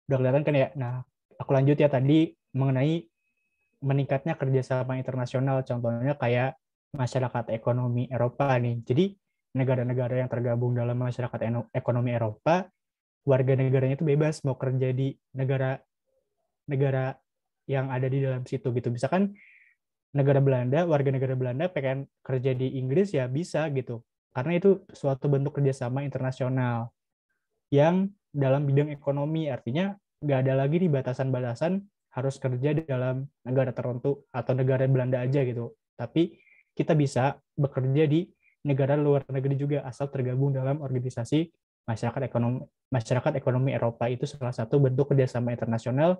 Udah kelihatan kan ya? Nah, aku lanjut ya tadi mengenai meningkatnya kerjasama internasional. Contohnya kayak masyarakat ekonomi Eropa nih. Jadi, negara-negara yang tergabung dalam masyarakat ekonomi Eropa, warga negaranya itu bebas mau kerja di negara yang ada di dalam situ gitu. Misalkan warga negara Belanda pengen kerja di Inggris ya bisa gitu. Karena itu suatu bentuk kerjasama internasional yang dalam bidang ekonomi, artinya nggak ada lagi nih batasan-batasan harus kerja di dalam negara tertentu atau negara Belanda aja gitu. Tapi kita bisa bekerja di negara luar negeri juga asal tergabung dalam organisasi masyarakat ekonomi Eropa. Itu salah satu bentuk kerjasama internasional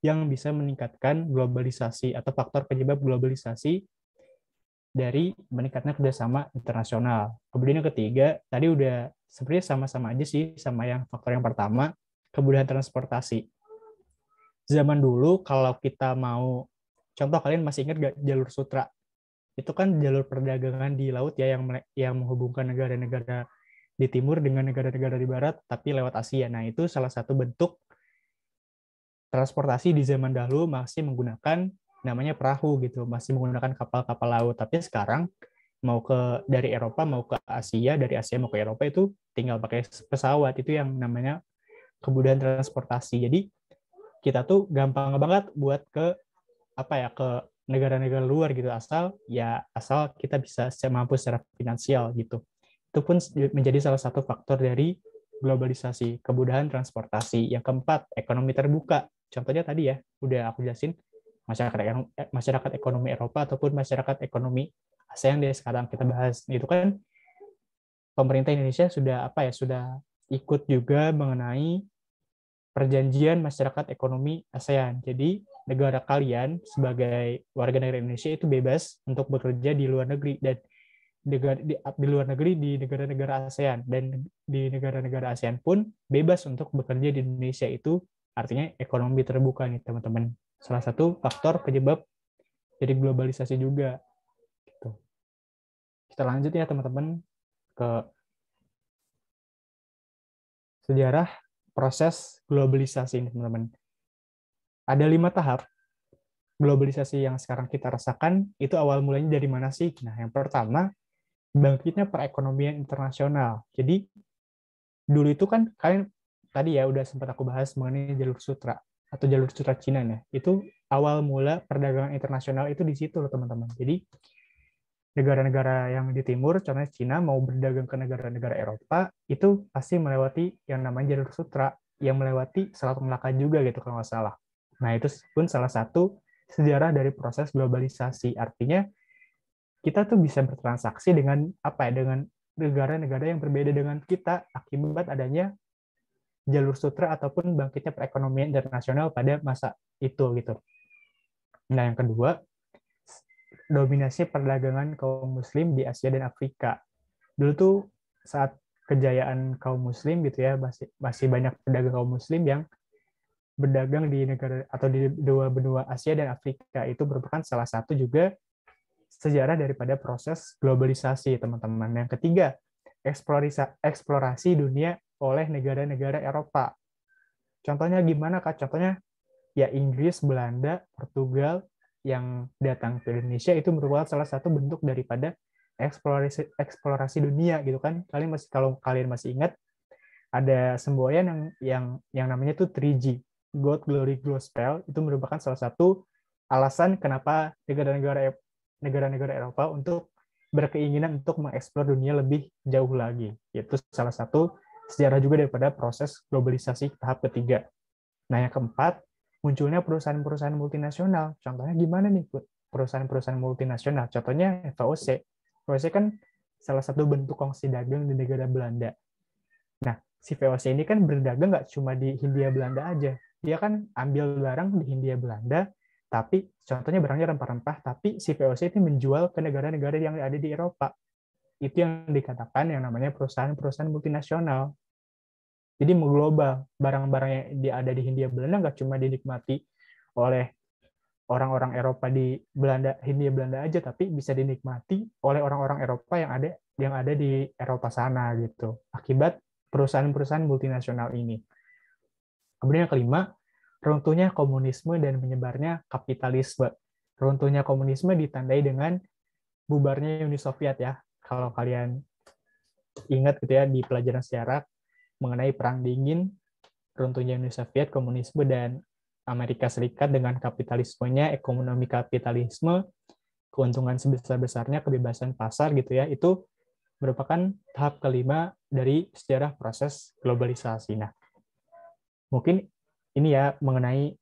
yang bisa meningkatkan globalisasi atau faktor penyebab globalisasi dari meningkatnya kerjasama internasional. Kemudian yang ketiga, tadi udah sebenarnya sama-sama aja sih sama yang faktor yang pertama, kemudahan transportasi. Zaman dulu kalau kita mau Contoh, kalian masih ingat gak jalur sutra? Itu kan jalur perdagangan di laut ya yang menghubungkan negara-negara di timur dengan negara-negara di barat, tapi lewat Asia. Nah, itu salah satu bentuk transportasi di zaman dahulu masih menggunakan namanya perahu gitu, masih menggunakan kapal-kapal laut. Tapi sekarang mau dari Eropa mau ke Asia, dari Asia mau ke Eropa itu tinggal pakai pesawat. Itu yang namanya kemudahan transportasi. Jadi kita tuh gampang banget buat ke negara-negara luar gitu, asal kita bisa mampu secara finansial gitu. Itu pun menjadi salah satu faktor dari globalisasi, kemudahan transportasi. Yang keempat, ekonomi terbuka. Contohnya tadi ya, udah aku jelasin, masyarakat ekonomi Eropa ataupun masyarakat ekonomi ASEAN yang sekarang kita bahas. Itu kan pemerintah Indonesia sudah ikut juga mengenai perjanjian masyarakat ekonomi ASEAN. Jadi negara kalian sebagai warga negara Indonesia itu bebas untuk bekerja di luar negeri dan di luar negeri di negara-negara ASEAN, dan di negara-negara ASEAN pun bebas untuk bekerja di Indonesia. Itu artinya ekonomi terbuka nih teman-teman. Salah satu faktor penyebab jadi globalisasi juga. Gitu. Kita lanjut ya teman-teman ke sejarah proses globalisasi ini teman-teman. Ada 5 tahap globalisasi yang sekarang kita rasakan. Itu awal mulanya dari mana sih? Nah, yang pertama, bangkitnya perekonomian internasional. Jadi dulu itu kan kalian tadi ya udah sempat aku bahas mengenai jalur sutra atau jalur sutra Cina ya. Itu awal mula perdagangan internasional itu di situ loh teman-teman. Jadi negara-negara yang di timur, contohnya Cina mau berdagang ke negara-negara Eropa, itu pasti melewati yang namanya jalur sutra, yang melewati Selat Melaka juga gitu kalau nggak salah. Nah, itu pun salah satu sejarah dari proses globalisasi. Artinya kita tuh bisa bertransaksi dengan dengan negara-negara yang berbeda dengan kita akibat adanya jalur sutra ataupun bangkitnya perekonomian internasional pada masa itu gitu. Nah, yang kedua, dominasi perdagangan kaum muslim di Asia dan Afrika. Dulu tuh saat kejayaan kaum muslim gitu ya, masih banyak pedagang kaum muslim yang berdagang di negara atau di dua benua Asia dan Afrika. Itu merupakan salah satu juga sejarah daripada proses globalisasi, teman-teman. Yang ketiga, eksplorasi dunia oleh negara-negara Eropa. Contohnya gimana, Kak? Contohnya ya Inggris, Belanda, Portugal yang datang ke Indonesia itu merupakan salah satu bentuk daripada eksplorasi dunia gitu kan. Kalau kalian masih ingat, ada semboyan yang namanya tuh 3G, God, Glory, Gospel. Itu merupakan salah satu alasan kenapa negara-negara Eropa untuk berkeinginan untuk mengeksplor dunia lebih jauh lagi. Itu salah satu sejarah juga daripada proses globalisasi tahap ketiga. Nah, yang keempat, munculnya perusahaan-perusahaan multinasional. Contohnya gimana nih, perusahaan-perusahaan multinasional? Contohnya VOC. VOC kan salah satu bentuk kongsi dagang di negara Belanda. Nah, si VOC ini kan berdagang nggak cuma di Hindia Belanda aja. Dia kan ambil barang di Hindia Belanda, tapi contohnya barangnya rempah-rempah, tapi si VOC itu menjual ke negara-negara yang ada di Eropa. Itu yang dikatakan yang namanya perusahaan-perusahaan multinasional. Jadi mengglobal, barang-barang yang ada di Hindia Belanda nggak cuma dinikmati oleh orang-orang Eropa di Hindia Belanda aja, tapi bisa dinikmati oleh orang-orang Eropa yang ada di Eropa sana gitu. Akibat perusahaan-perusahaan multinasional ini. Kemudian yang kelima, runtuhnya komunisme dan menyebarnya kapitalisme. Runtuhnya komunisme ditandai dengan bubarnya Uni Soviet ya. Kalau kalian ingat gitu ya di pelajaran sejarah mengenai Perang Dingin, runtuhnya Uni Soviet, komunisme, dan Amerika Serikat dengan kapitalismenya, ekonomi kapitalisme, keuntungan sebesar-besarnya, kebebasan pasar gitu ya, itu merupakan tahap kelima dari sejarah proses globalisasi. Nah, mungkin ini ya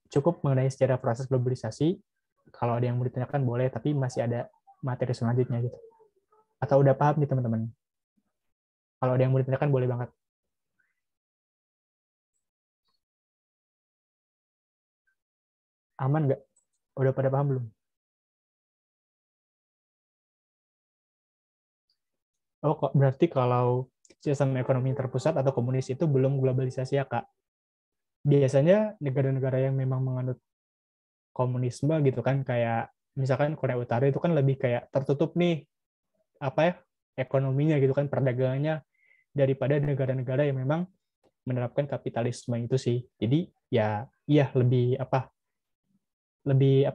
cukup mengenai sejarah proses globalisasi. Kalau ada yang mau ditanyakan boleh, tapi masih ada materi selanjutnya gitu. Atau udah paham nih teman-teman? Kalau ada yang mau ditanyakan boleh banget. Aman nggak? Udah pada paham belum? Oh, kok berarti kalau sistem ekonomi terpusat atau komunis itu belum globalisasi ya, Kak? Biasanya negara-negara yang memang menganut komunisme gitu kan, kayak misalkan Korea Utara itu kan lebih kayak tertutup nih apa ya ekonominya gitu kan, perdagangannya, daripada negara-negara yang memang menerapkan kapitalisme itu sih. Jadi ya iya lebih apa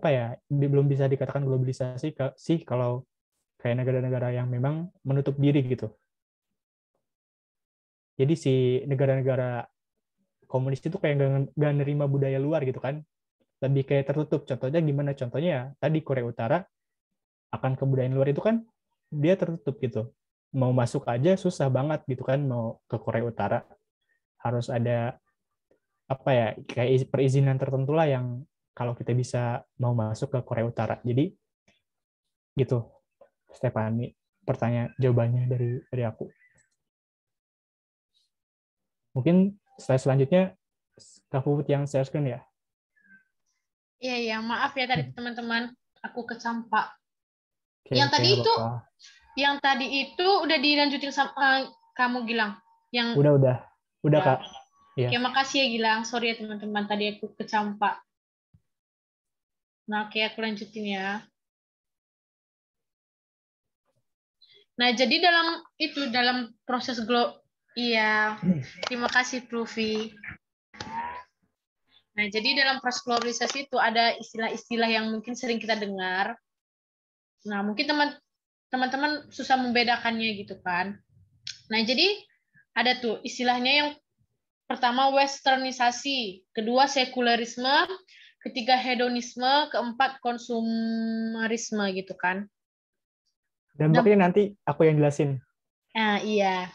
ya, belum bisa dikatakan globalisasi sih kalau kayak negara-negara yang memang menutup diri gitu. Jadi si negara-negara komunis itu kayak nggak nerima budaya luar gitu kan, lebih kayak tertutup. Contohnya gimana? Contohnya ya tadi Korea Utara akan kebudayaan luar itu kan dia tertutup gitu. Mau masuk aja susah banget gitu kan, mau ke Korea Utara harus ada apa ya kayak perizinan tertentu lah yang kalau kita bisa mau masuk ke Korea Utara. Jadi gitu, Stefani, pertanyaan jawabannya dari aku. Mungkin slide selanjutnya Kak Puput yang share screen ya. Iya, iya, maaf ya tadi teman-teman, aku kecampak. Oke, Yang oke, tadi nggak itu, apa-apa. yang tadi itu udah dilanjutin sama kamu Gilang. Yang Udah udah. Kak. Iya. Oke, makasih ya Gilang. Sorry ya teman-teman, tadi aku kecampak. Nah, oke, aku lanjutin ya. Nah, jadi dalam proses iya, terima kasih Pruvi. Nah, jadi dalam proses globalisasi itu ada istilah-istilah yang mungkin sering kita dengar. Nah, mungkin teman-teman susah membedakannya gitu kan. Nah, jadi ada tuh istilahnya yang pertama westernisasi, kedua sekularisme, ketiga hedonisme, keempat konsumerisme gitu kan. Dampaknya nanti aku yang jelasin. Nah, iya.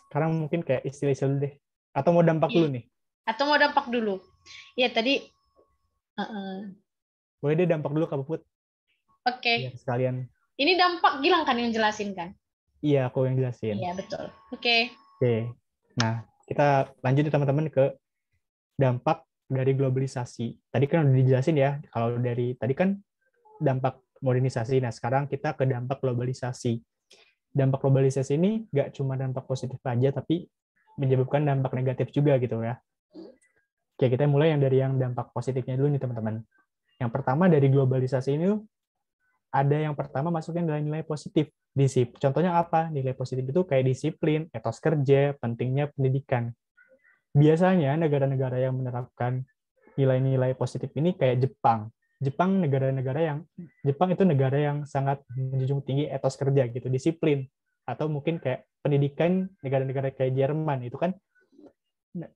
Sekarang mungkin kayak istilah-istilah dulu deh. Atau mau dampak Iya. dulu nih? Atau mau dampak dulu? Iya, tadi. Boleh deh dampak dulu Kak Puput. Oke. Biar sekalian. Ini dampak Gilang kan yang jelasin kan? Iya, aku yang jelasin. Iya, betul. Oke. Oke. Nah, kita lanjut ya teman-teman ke dampak dari globalisasi. Tadi kan udah dijelasin ya, kalau dari tadi kan dampak modernisasi. Nah, sekarang kita ke dampak globalisasi. Dampak globalisasi ini nggak cuma dampak positif aja, tapi menyebabkan dampak negatif juga gitu ya. Oke, kita mulai dari yang dampak positifnya dulu nih teman-teman. Yang pertama dari globalisasi ini ada yang pertama masuknya nilai-nilai positif. Contohnya apa? Nilai positif itu kayak disiplin, etos kerja, pentingnya pendidikan. Biasanya negara-negara yang menerapkan nilai-nilai positif ini kayak Jepang. Jepang itu negara yang sangat menjunjung tinggi etos kerja gitu, disiplin. Atau mungkin kayak pendidikan negara-negara kayak Jerman itu kan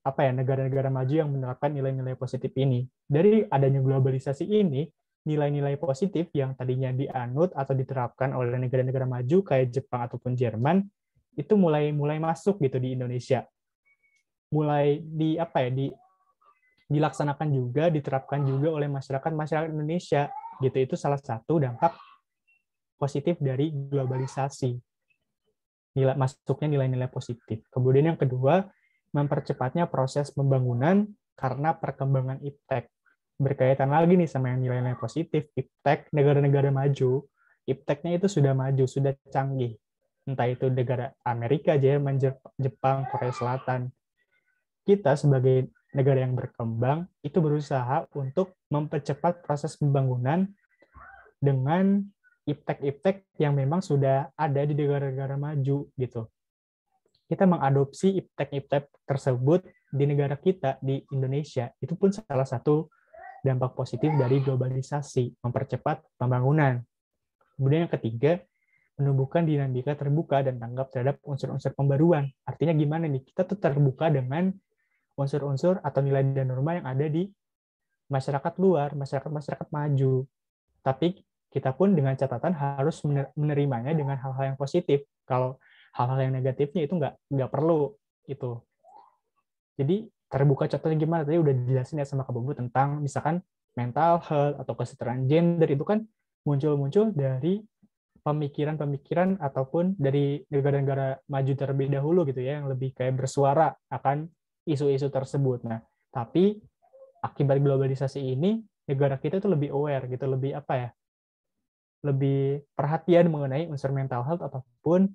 apa ya negara-negara maju yang menerapkan nilai-nilai positif ini. Dari adanya globalisasi ini, nilai-nilai positif yang tadinya dianut atau diterapkan oleh negara-negara maju kayak Jepang ataupun Jerman itu mulai masuk gitu di Indonesia. Mulai dilaksanakan juga, diterapkan juga oleh masyarakat Indonesia gitu. Itu salah satu dampak positif dari globalisasi. Masuknya nilai-nilai positif. Kemudian yang kedua, mempercepatnya proses pembangunan karena perkembangan iptek. Berkaitan lagi nih sama yang nilai-nilai positif, iptek negara-negara maju, ipteknya itu sudah maju, sudah canggih. Entah itu negara Amerika, Jerman, Jepang, Korea Selatan. Kita sebagai negara yang berkembang itu berusaha untuk mempercepat proses pembangunan dengan iptek-iptek yang memang sudah ada di negara-negara maju gitu. Kita mengadopsi iptek-iptek tersebut di negara kita di Indonesia. Itu pun salah satu dampak positif dari globalisasi, mempercepat pembangunan. Kemudian yang ketiga, menumbuhkan dinamika terbuka dan tanggap terhadap unsur-unsur pembaruan. Artinya gimana nih? Kita tuh terbuka dengan unsur-unsur atau nilai dan norma yang ada di masyarakat luar, masyarakat maju. Tapi kita pun dengan catatan harus menerimanya dengan hal-hal yang positif. Kalau hal-hal yang negatifnya itu nggak perlu itu. Jadi terbuka contohnya gimana? Tadi udah dijelasin ya sama Kak Bobo tentang misalkan mental health atau kesetaraan gender itu kan muncul dari pemikiran-pemikiran ataupun dari negara-negara maju terlebih dahulu gitu ya yang lebih kayak bersuara akan isu-isu tersebut. Nah, tapi akibat globalisasi ini negara kita itu lebih aware gitu, lebih apa ya? Lebih perhatian mengenai unsur mental health ataupun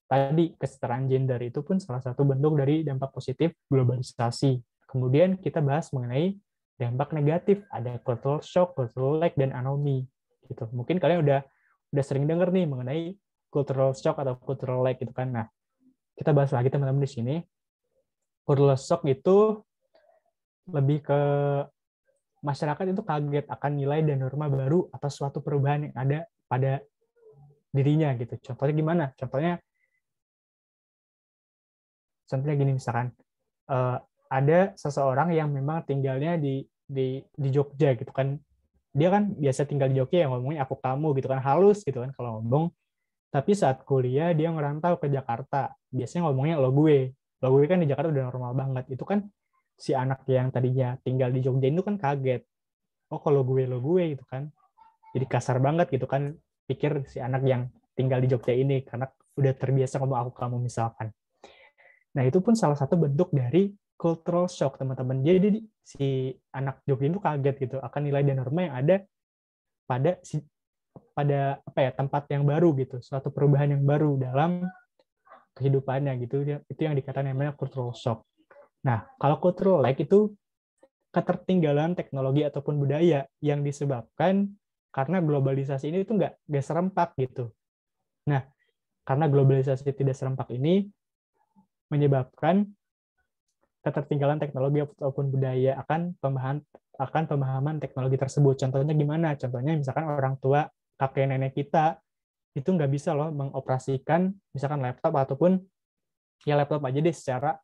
tadi kesetaraan gender itu pun salah satu bentuk dari dampak positif globalisasi. Kemudian kita bahas mengenai dampak negatif, ada cultural shock, cultural lag, dan anomi. Gitu. Mungkin kalian udah sering dengar nih mengenai cultural shock atau cultural lag gitu kan. Nah, kita bahas lagi teman-teman di sini. Cultural shock itu lebih ke masyarakat itu kaget akan nilai dan norma baru atau suatu perubahan yang ada pada dirinya gitu. Contohnya gimana? Contohnya gini misalkan ada seseorang yang memang tinggalnya di Jogja gitu kan. Dia kan biasa tinggal di Jogja yang ngomongnya aku kamu gitu kan, halus gitu kan kalau ngomong. Tapi saat kuliah dia ngerantau ke Jakarta. Biasanya ngomongnya lo gue. Lo gue kan di Jakarta udah normal banget. Itu kan si anak yang tadinya tinggal di Jogja itu kan kaget. Oh kalau lo gue gitu kan. Jadi kasar banget gitu kan. Pikir si anak yang tinggal di Jogja ini karena udah terbiasa ngomong aku kamu misalkan. Nah itu pun salah satu bentuk dari cultural shock teman-teman. Jadi si anak Jogja itu kaget gitu akan nilai dan norma yang ada pada apa ya tempat yang baru gitu, suatu perubahan yang baru dalam kehidupannya gitu. Itu yang dikatakan namanya cultural shock. Nah, kalau cultural lag itu ketertinggalan teknologi ataupun budaya yang disebabkan karena globalisasi ini itu nggak serempak gitu. Nah, karena globalisasi tidak serempak ini menyebabkan ketertinggalan teknologi ataupun budaya akan pemahaman teknologi tersebut. Contohnya gimana? Contohnya misalkan orang tua, kakek nenek kita itu nggak bisa loh mengoperasikan misalkan laptop ataupun ya laptop aja deh secara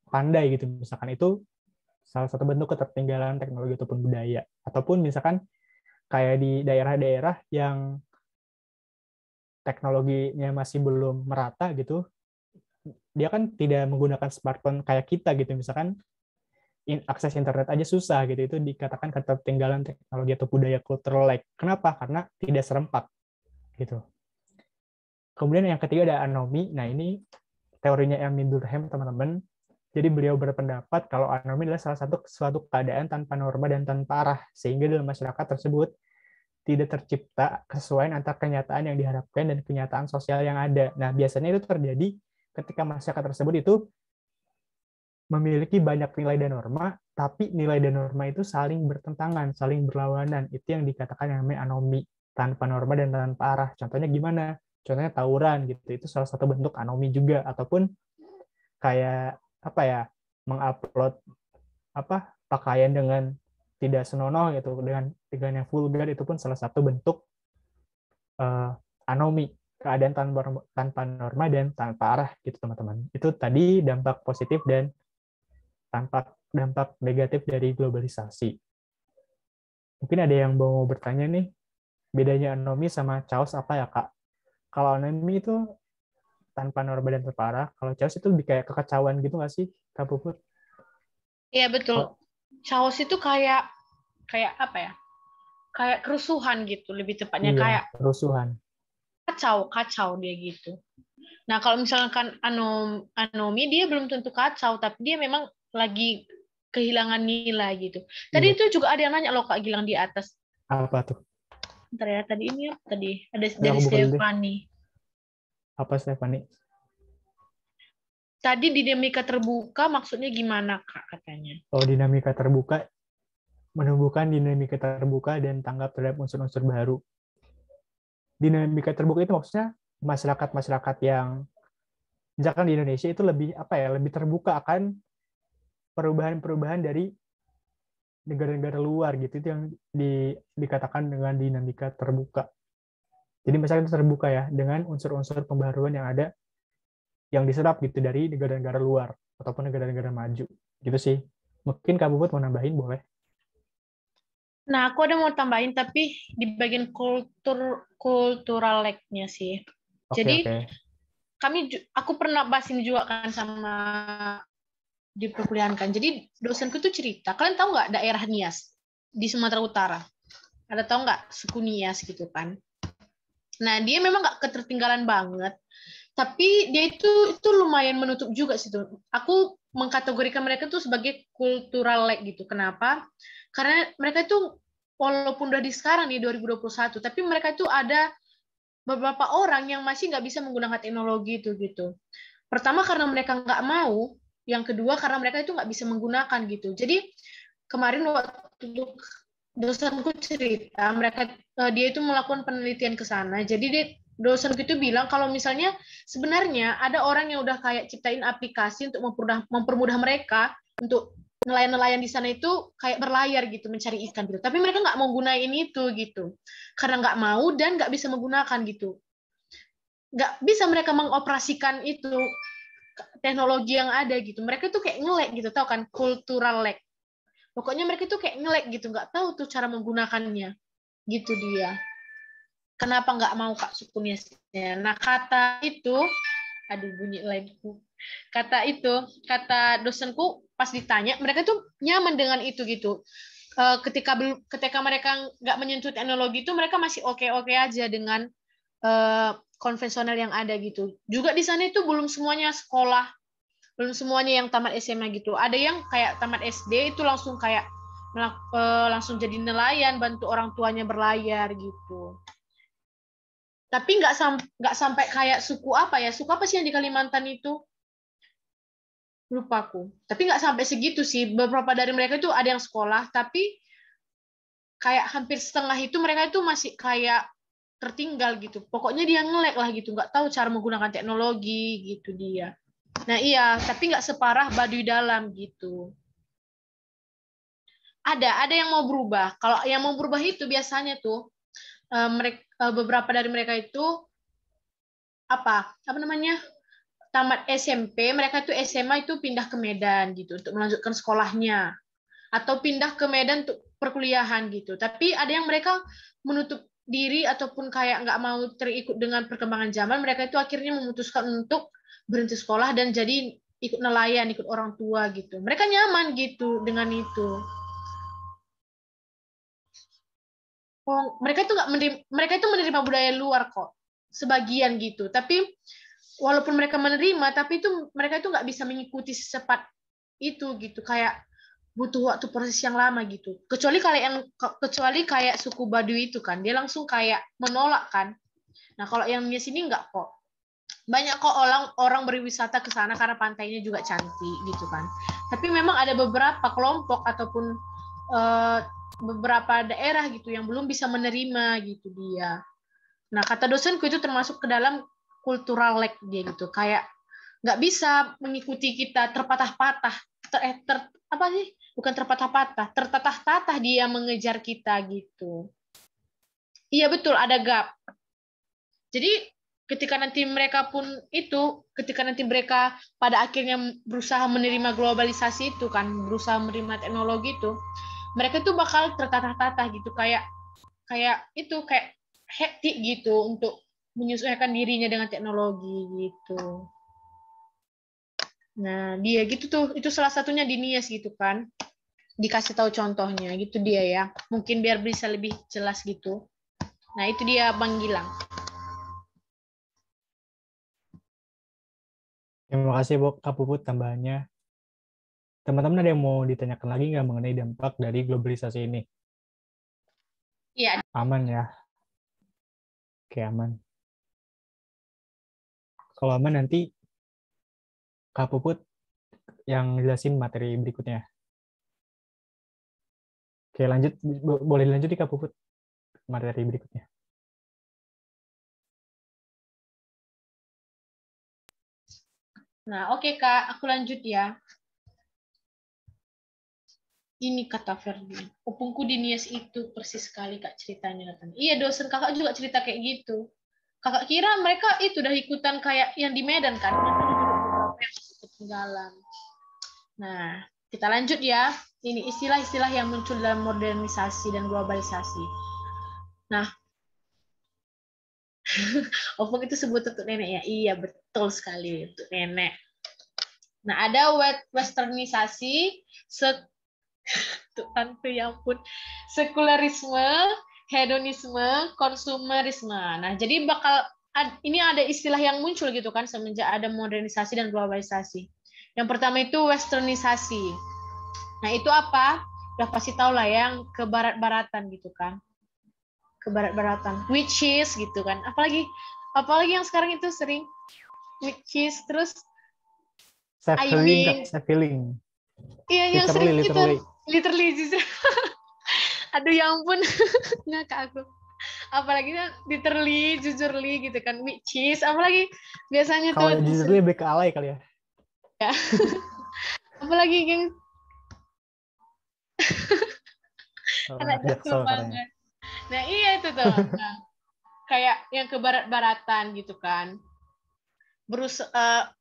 pandai gitu. Misalkan itu salah satu bentuk ketertinggalan teknologi ataupun budaya. Ataupun misalkan kayak di daerah-daerah yang teknologinya masih belum merata gitu, dia kan tidak menggunakan smartphone kayak kita gitu. Misalkan akses internet aja susah gitu. Itu dikatakan ketertinggalan teknologi atau budaya cultural lag. Kenapa? Karena tidak serempak gitu. Kemudian yang ketiga ada anomi. Nah, ini teorinya Emil Durkheim, teman-teman. Jadi beliau berpendapat kalau anomi adalah salah satu suatu keadaan tanpa norma dan tanpa arah, sehingga dalam masyarakat tersebut tidak tercipta kesesuaian antara kenyataan yang diharapkan dan kenyataan sosial yang ada. Nah, biasanya itu terjadi ketika masyarakat tersebut itu memiliki banyak nilai dan norma, tapi nilai dan norma itu saling bertentangan, saling berlawanan. Itu yang dikatakan yang namanya anomi, tanpa norma dan tanpa arah. Contohnya gimana? Contohnya tawuran gitu. Itu salah satu bentuk anomi juga. Ataupun kayak apa ya, mengupload pakaian dengan tidak senonoh gitu, dengan yang vulgar, itu pun salah satu bentuk anomi, keadaan tanpa norma dan tanpa arah gitu teman-teman. Itu tadi dampak positif dan dampak negatif dari globalisasi. Mungkin ada yang mau bertanya nih, bedanya anomi sama chaos apa ya Kak? Kalau anomi itu tanpa norma dan tanpa arah, kalau chaos itu lebih kayak kekacauan gitu nggak sih Kak Puput? Iya betul. Chaos itu kayak apa ya? Kayak kerusuhan gitu, lebih tepatnya Iya, kayak kerusuhan. kacau dia gitu. Nah, kalau misalkan anomi dia belum tentu kacau, tapi dia memang lagi kehilangan nilai gitu. Tadi Iya. itu juga ada yang nanya loh Kak Gilang di atas. Apa tuh? Bentar ya, tadi ini ya, tadi ada Ayo dari aku buka dulu deh. Stefani. Apa Stefani? Tadi dinamika terbuka maksudnya gimana Kak katanya? Oh, dinamika terbuka, menumbuhkan dinamika terbuka dan tanggap terhadap unsur-unsur baru. Dinamika terbuka itu maksudnya masyarakat-masyarakat yang misalkan di Indonesia itu lebih lebih terbuka akan perubahan-perubahan dari negara-negara luar gitu. Itu yang dikatakan dengan dinamika terbuka. Jadi masyarakat itu terbuka ya dengan unsur-unsur pembaharuan yang ada yang diserap gitu dari negara-negara luar ataupun negara-negara maju. Gitu sih. Mungkin Kak Bubut mau nambahin boleh. Nah, aku ada mau tambahin tapi di bagian cultural lag-nya sih. Jadi Oke. aku pernah bahas ini juga kan sama di perkuliahan kan. Jadi dosenku tuh cerita, kalian tahu nggak daerah Nias di Sumatera Utara? Ada tahu nggak suku Nias gitu kan? Nah, dia memang nggak ketertinggalan banget, tapi dia itu lumayan menutup juga sih tuh. Aku mengkategorikan mereka tuh sebagai cultural lag gitu. Kenapa? Karena mereka itu walaupun udah di sekarang nih 2021, tapi mereka itu ada beberapa orang yang masih nggak bisa menggunakan teknologi itu gitu. Pertama karena mereka nggak mau, yang kedua karena mereka itu nggak bisa menggunakan gitu. Jadi kemarin waktu dosenku cerita, dia itu melakukan penelitian ke sana. Jadi dosenku itu bilang kalau misalnya sebenarnya ada orang yang udah kayak ciptain aplikasi untuk mempermudah mereka untuk nelayan-nelayan di sana itu kayak berlayar gitu, mencari ikan gitu. Tapi mereka nggak mau gunain itu gitu, karena nggak mau dan nggak bisa menggunakan gitu. Nggak bisa mereka mengoperasikan itu teknologi yang ada gitu. Mereka tuh kayak nge-lag gitu, tahu kan? Cultural lag. Pokoknya mereka tuh kayak nge-lag gitu, nggak tahu tuh cara menggunakannya. Gitu dia. Kenapa nggak mau Kak Sukuniasnya? Nah, kata itu, aduh bunyi lainku. Kata dosenku pas ditanya, mereka tuh nyaman dengan itu gitu. Ketika mereka nggak menyentuh teknologi itu, mereka masih oke-oke aja dengan konvensional yang ada gitu. Juga di sana itu belum semuanya sekolah, belum semuanya yang tamat SMA gitu. Ada yang kayak tamat SD itu langsung kayak langsung jadi nelayan, bantu orang tuanya berlayar gitu. Tapi nggak sampai kayak suku apa sih yang di Kalimantan itu? Lupa aku. Tapi nggak sampai segitu sih. Beberapa dari mereka itu ada yang sekolah, tapi kayak hampir setengah itu mereka itu masih kayak tertinggal gitu. Pokoknya dia nge-lag lah gitu, nggak tahu cara menggunakan teknologi gitu dia. Nah iya, tapi nggak separah Baduy Dalam gitu. Ada yang mau berubah. Kalau yang mau berubah itu biasanya tuh beberapa dari mereka itu apa namanya, tamat SMP, mereka tuh SMA itu pindah ke Medan gitu untuk melanjutkan sekolahnya, atau pindah ke Medan untuk perkuliahan gitu. Tapi ada yang mereka menutup diri ataupun kayak nggak mau terikut dengan perkembangan zaman, mereka itu akhirnya memutuskan untuk berhenti sekolah dan jadi ikut nelayan, ikut orang tua gitu. Mereka nyaman gitu dengan itu. Oh, mereka itu menerima budaya luar kok, sebagian gitu. Tapi walaupun mereka menerima, tapi itu mereka itu nggak bisa mengikuti secepat itu gitu, kayak butuh waktu proses yang lama gitu. Kecuali kayak suku Baduy itu kan, dia langsung kayak menolak kan. Nah kalau yang di sini nggak kok. Banyak kok orang berwisata ke sana karena pantainya juga cantik gitu kan. Tapi memang ada beberapa kelompok ataupun beberapa daerah gitu yang belum bisa menerima gitu dia. Nah kata dosenku itu termasuk ke dalam cultural lag dia gitu, kayak nggak bisa mengikuti kita, terpatah-patah, apa sih? Bukan terpatah-patah, tertatah-tatah dia mengejar kita gitu. Iya betul, ada gap. Jadi ketika nanti mereka pada akhirnya berusaha menerima globalisasi itu kan, berusaha menerima teknologi itu, mereka tuh bakal tertatah-tatah gitu, kayak hektik gitu untuk menyesuaikan dirinya dengan teknologi gitu. Nah, dia gitu tuh, itu salah satunya di Nias gitu kan. Dikasih tahu contohnya gitu dia ya. Mungkin biar bisa lebih jelas gitu. Nah, itu dia Bang Gilang. Terima kasih Kak Puput tambahannya. Teman-teman ada yang mau ditanyakan lagi nggak mengenai dampak dari globalisasi ini? Iya. Aman ya? Oke, aman. Kalau aman nanti Kak Puput yang jelasin materi berikutnya. Oke, lanjut. Boleh dilanjut Kak Puput materi berikutnya. Nah, oke Kak, aku lanjut ya. Ini kata Ferdi. Opungku di Nias itu persis sekali Kak ceritanya. Iya, dosen kakak juga cerita kayak gitu. Kakak kira mereka itu udah ikutan kayak yang di Medan kan? Yang ketinggalan. Nah, kita lanjut ya. Ini istilah-istilah yang muncul dalam modernisasi dan globalisasi. Nah, opung itu sebut untuk nenek ya? Iya, betul sekali untuk nenek. Nah, ada westernisasi, tentu ya ampun, sekularisme, hedonisme, konsumerisme. Nah, jadi ini ada istilah yang muncul gitu kan semenjak ada modernisasi dan globalisasi. Yang pertama itu westernisasi. Nah, itu apa? Udah pasti tahu lah yang ke barat-baratan gitu kan. Ke barat-baratan. Which is gitu kan. Apalagi yang sekarang itu sering which is, terus Self I healing Kak, mean, self healing. iya yang Literally, sering itu, literally. literally jujur. Aduh ya ampun, ngakak aku. Apalagi kan literally, jujurly gitu kan, which is, apalagi biasanya Kalau tuh, jujur lebih ke alay kali ya. apalagi geng, anak Anak jaksel Jaksel katanya. banget. Nah iya itu tuh, nah, kayak yang ke barat-baratan gitu kan, berusaha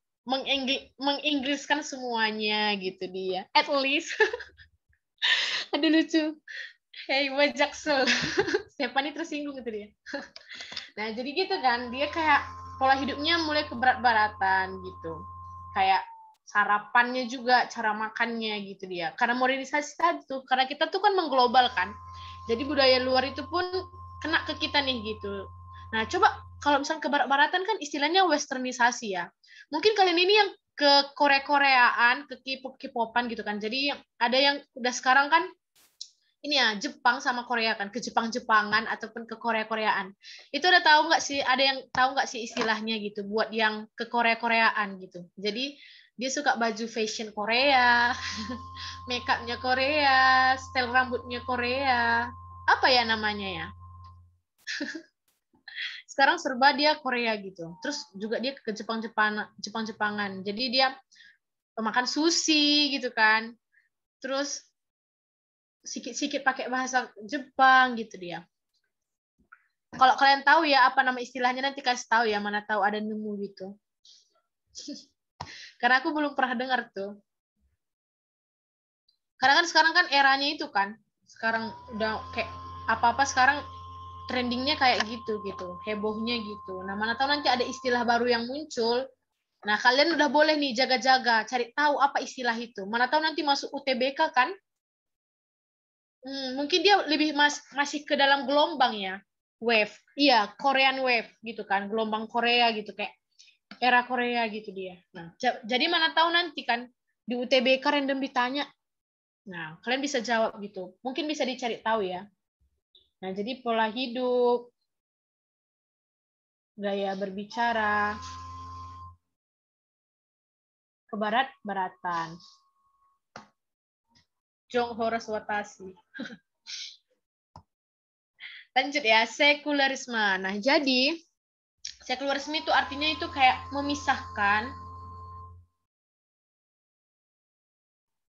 menginggriskan semuanya gitu dia, at least. Aduh lucu. Hey, Jaksel. Stephanie tersinggung itu dia. Nah, jadi gitu kan, dia kayak pola hidupnya mulai ke barat-baratan gitu. Kayak sarapannya juga, cara makannya gitu dia. Karena modernisasi tadi tuh, karena kita tuh kan mengglobal kan. Jadi budaya luar itu pun kena ke kita nih gitu. Nah, coba kalau misalnya ke barat-baratan kan istilahnya westernisasi ya. Mungkin kalian ini yang ke Korea-Koreaan, ke K-pop-K-popan gitu kan. Jadi ada yang udah sekarang kan ini ya Jepang sama Korea kan, ke Jepang-Jepangan ataupun ke Korea-Koreaan. Itu udah tahu nggak sih, ada yang tahu nggak sih istilahnya gitu buat yang ke Korea-Koreaan gitu. Jadi dia suka baju fashion Korea, make upnya Korea, style rambutnya Korea. Apa ya namanya ya? Sekarang serba dia Korea gitu. Terus juga dia ke Jepang-Jepangan. Jadi dia makan sushi gitu kan. Terus sikit-sikit pakai bahasa Jepang gitu dia. Kalau kalian tahu ya apa nama istilahnya nanti kasih tahu ya, mana tahu ada nemu gitu. Karena aku belum pernah dengar tuh. Karena kan sekarang kan eranya itu kan. Sekarang udah kayak apa-apa sekarang trendingnya kayak gitu gitu, hebohnya gitu. Nah, mana tahu nanti ada istilah baru yang muncul. Nah, kalian udah boleh nih jaga-jaga, cari tahu apa istilah itu. Mana tahu nanti masuk UTBK kan? Mungkin dia lebih masih ke dalam gelombang ya. Wave. Iya, Korean wave gitu kan. Gelombang Korea gitu kayak era Korea gitu dia. Nah, jadi mana tahu nanti kan di UTBK random ditanya. Nah, kalian bisa jawab gitu. Mungkin bisa dicari tahu ya. Nah, jadi pola hidup, gaya berbicara, ke barat-baratan. Jonghora Swatasi. Lanjut ya, sekularisme. Nah, jadi sekularisme itu artinya itu kayak memisahkan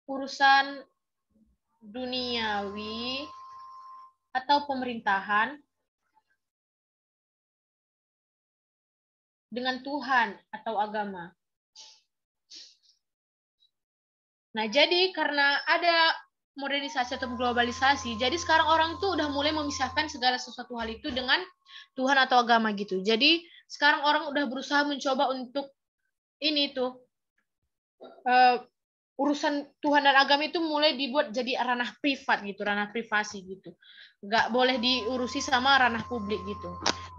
urusan duniawi atau pemerintahan dengan Tuhan atau agama. Nah, jadi karena ada modernisasi atau globalisasi, jadi sekarang orang tuh udah mulai memisahkan segala sesuatu hal itu dengan Tuhan atau agama gitu. Jadi sekarang orang udah berusaha mencoba untuk ini tuh urusan Tuhan dan agama itu mulai dibuat jadi ranah privat gitu, ranah privasi gitu. Nggak boleh diurusi sama ranah publik gitu.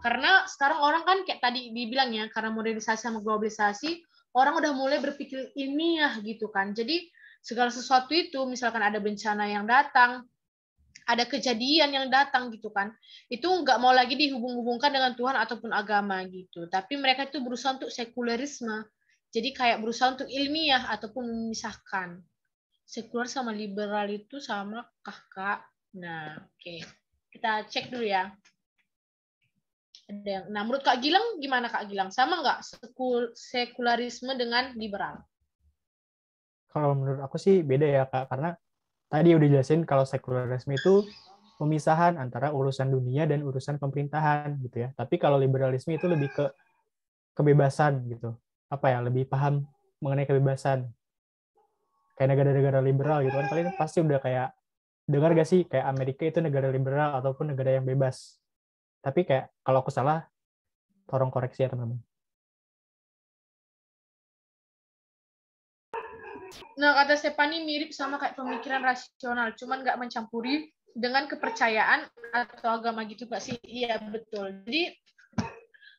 Karena sekarang orang kan kayak tadi dibilangnya, karena modernisasi sama globalisasi, orang udah mulai berpikir ilmiah gitu kan. Jadi segala sesuatu itu, misalkan ada bencana yang datang, ada kejadian yang datang gitu kan, itu nggak mau lagi dihubung-hubungkan dengan Tuhan ataupun agama gitu. Tapi mereka itu berusaha untuk sekularisme. Jadi kayak berusaha untuk ilmiah ataupun memisahkan. Sekular sama liberal itu sama kakak. Nah, oke. Kita cek dulu ya. Nah, menurut Kak Gilang gimana Kak Gilang? Sama nggak sekularisme dengan liberal? Kalau menurut aku sih beda ya Kak, karena tadi udah jelasin kalau sekularisme itu pemisahan antara urusan dunia dan urusan pemerintahan gitu ya. Tapi kalau liberalisme itu lebih ke kebebasan gitu. Apa ya, lebih paham mengenai kebebasan. Kayak negara-negara liberal gitu kan, kalian pasti udah kayak dengar gak sih kayak Amerika itu negara liberal ataupun negara yang bebas. Tapi kayak kalau aku salah, tolong koreksi ya teman-teman. Nah, kata Stephanie mirip sama kayak pemikiran rasional, cuman nggak mencampuri dengan kepercayaan atau agama gitu Pak sih. Iya, betul. Jadi,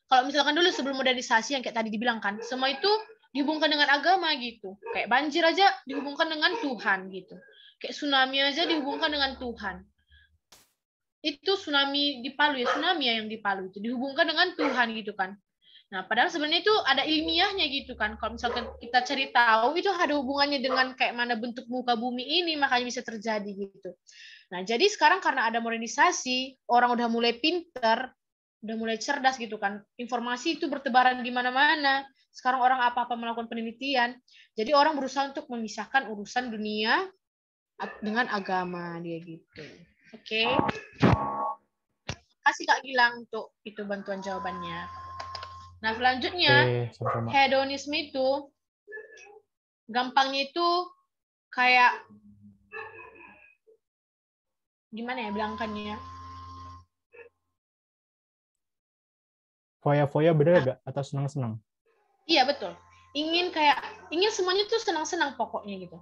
kalau misalkan dulu sebelum modernisasi yang kayak tadi dibilang kan, semua itu dihubungkan dengan agama gitu. Kayak banjir aja dihubungkan dengan Tuhan gitu. Kayak tsunami aja dihubungkan dengan Tuhan. Itu tsunami di Palu ya, tsunami ya yang di Palu itu dihubungkan dengan Tuhan gitu kan. Nah, padahal sebenarnya itu ada ilmiahnya gitu kan. Kalau misalkan kita cari tahu, itu ada hubungannya dengan kayak mana bentuk muka bumi ini, makanya bisa terjadi gitu. Nah, jadi sekarang karena ada modernisasi, orang udah mulai pinter, udah mulai cerdas gitu kan. Informasi itu bertebaran di mana-mana. Sekarang orang apa-apa melakukan penelitian. Jadi orang berusaha untuk memisahkan urusan dunia dengan agama dia gitu. Oke. Kasih Kak Gilang untuk itu bantuan jawabannya. Nah, selanjutnya, sama-sama. hedonisme itu gampangnya itu kayak gimana ya bilangkannya? Foya-foya bener gak? Atau senang-senang? Iya, betul. Ingin semuanya tuh senang-senang pokoknya gitu.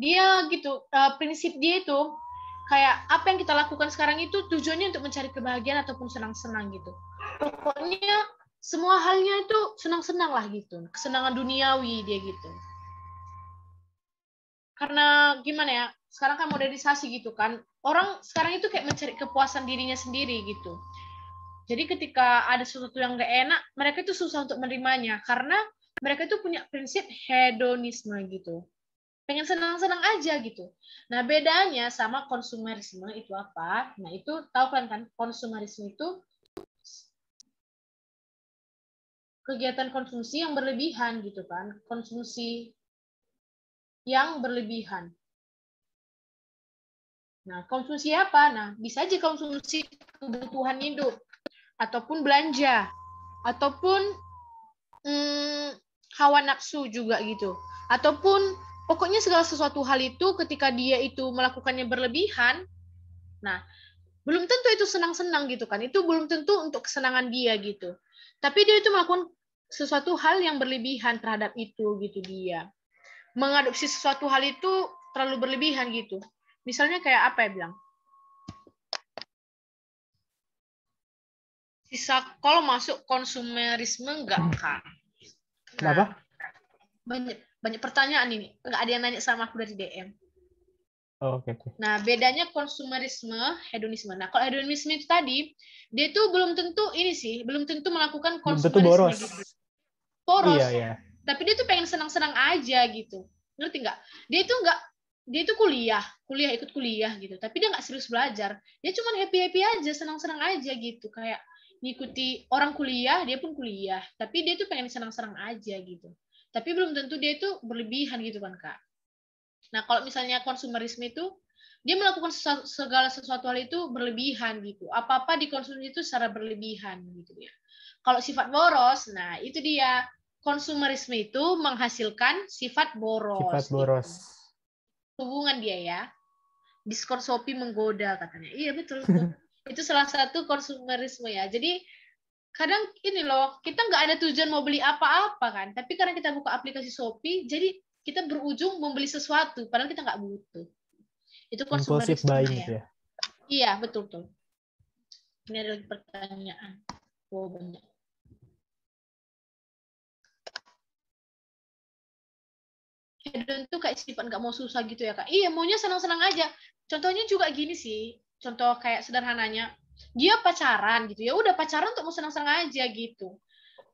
Dia gitu, prinsip dia itu kayak apa yang kita lakukan sekarang itu tujuannya untuk mencari kebahagiaan ataupun senang-senang gitu. Pokoknya semua halnya itu senang-senang lah gitu. Kesenangan duniawi dia gitu. Karena gimana ya, sekarang kan modernisasi gitu kan. Orang sekarang itu kayak mencari kepuasan dirinya sendiri gitu. Jadi ketika ada sesuatu yang gak enak, mereka itu susah untuk menerimanya. Karena mereka itu punya prinsip hedonisme gitu. Pengen senang-senang aja gitu. Nah, bedanya sama konsumerisme itu apa? Nah, itu tahu kan konsumerisme itu kegiatan konsumsi yang berlebihan gitu kan. Konsumsi yang berlebihan. Nah, konsumsi apa? Nah, bisa aja konsumsi kebutuhan hidup ataupun belanja ataupun hawa nafsu juga gitu. Ataupun pokoknya segala sesuatu hal itu ketika dia itu melakukannya berlebihan, nah belum tentu itu senang-senang gitu kan. Itu belum tentu untuk kesenangan dia gitu. Tapi dia itu melakukan sesuatu hal yang berlebihan terhadap itu gitu dia. Mengadopsi sesuatu hal itu terlalu berlebihan gitu. Misalnya kayak apa ya bilang? Kalau masuk konsumerisme enggak Kak? Kenapa? Banyak pertanyaan ini. Enggak ada yang nanya sama aku dari DM. Oke. Nah, bedanya konsumerisme, hedonisme. Nah, kalau hedonisme itu tadi, dia itu belum tentu ini sih, belum tentu melakukan Belum tentu konsumerisme boros. gitu. Boros. Iya. Tapi dia tuh pengen senang-senang aja gitu. Ngerti nggak? Dia itu ikut kuliah gitu. Tapi dia nggak serius belajar. Dia cuma happy-happy aja, senang-senang aja gitu. Kayak ngikuti orang kuliah, dia pun kuliah. Tapi dia tuh pengen senang-senang aja gitu. Tapi belum tentu dia itu berlebihan gitu kan, Kak. Nah, kalau misalnya konsumerisme itu dia melakukan segala sesuatu hal itu berlebihan gitu. Apa-apa dikonsumsi itu secara berlebihan gitu ya. Kalau sifat boros, nah itu dia. Konsumerisme itu menghasilkan sifat boros. Sifat boros. Gitu. Hubungan dia ya. Diskon Shopee menggoda katanya. Iya betul. Itu salah satu konsumerisme ya. Jadi kadang ini loh, kita nggak ada tujuan mau beli apa-apa kan. Tapi karena kita buka aplikasi Shopee, jadi kita berujung membeli sesuatu. Padahal kita nggak butuh. Itu Impulsive konsumerisme buying ya. ya. Iya, betul tuh. Ini ada lagi pertanyaan. Oh, banyak. Hedon tuh kayak sifat nggak mau susah gitu ya, Kak. Iya, maunya senang-senang aja. Contohnya juga gini sih. Contoh kayak sederhananya. Dia pacaran gitu. Ya udah pacaran untuk mau senang-senang aja gitu.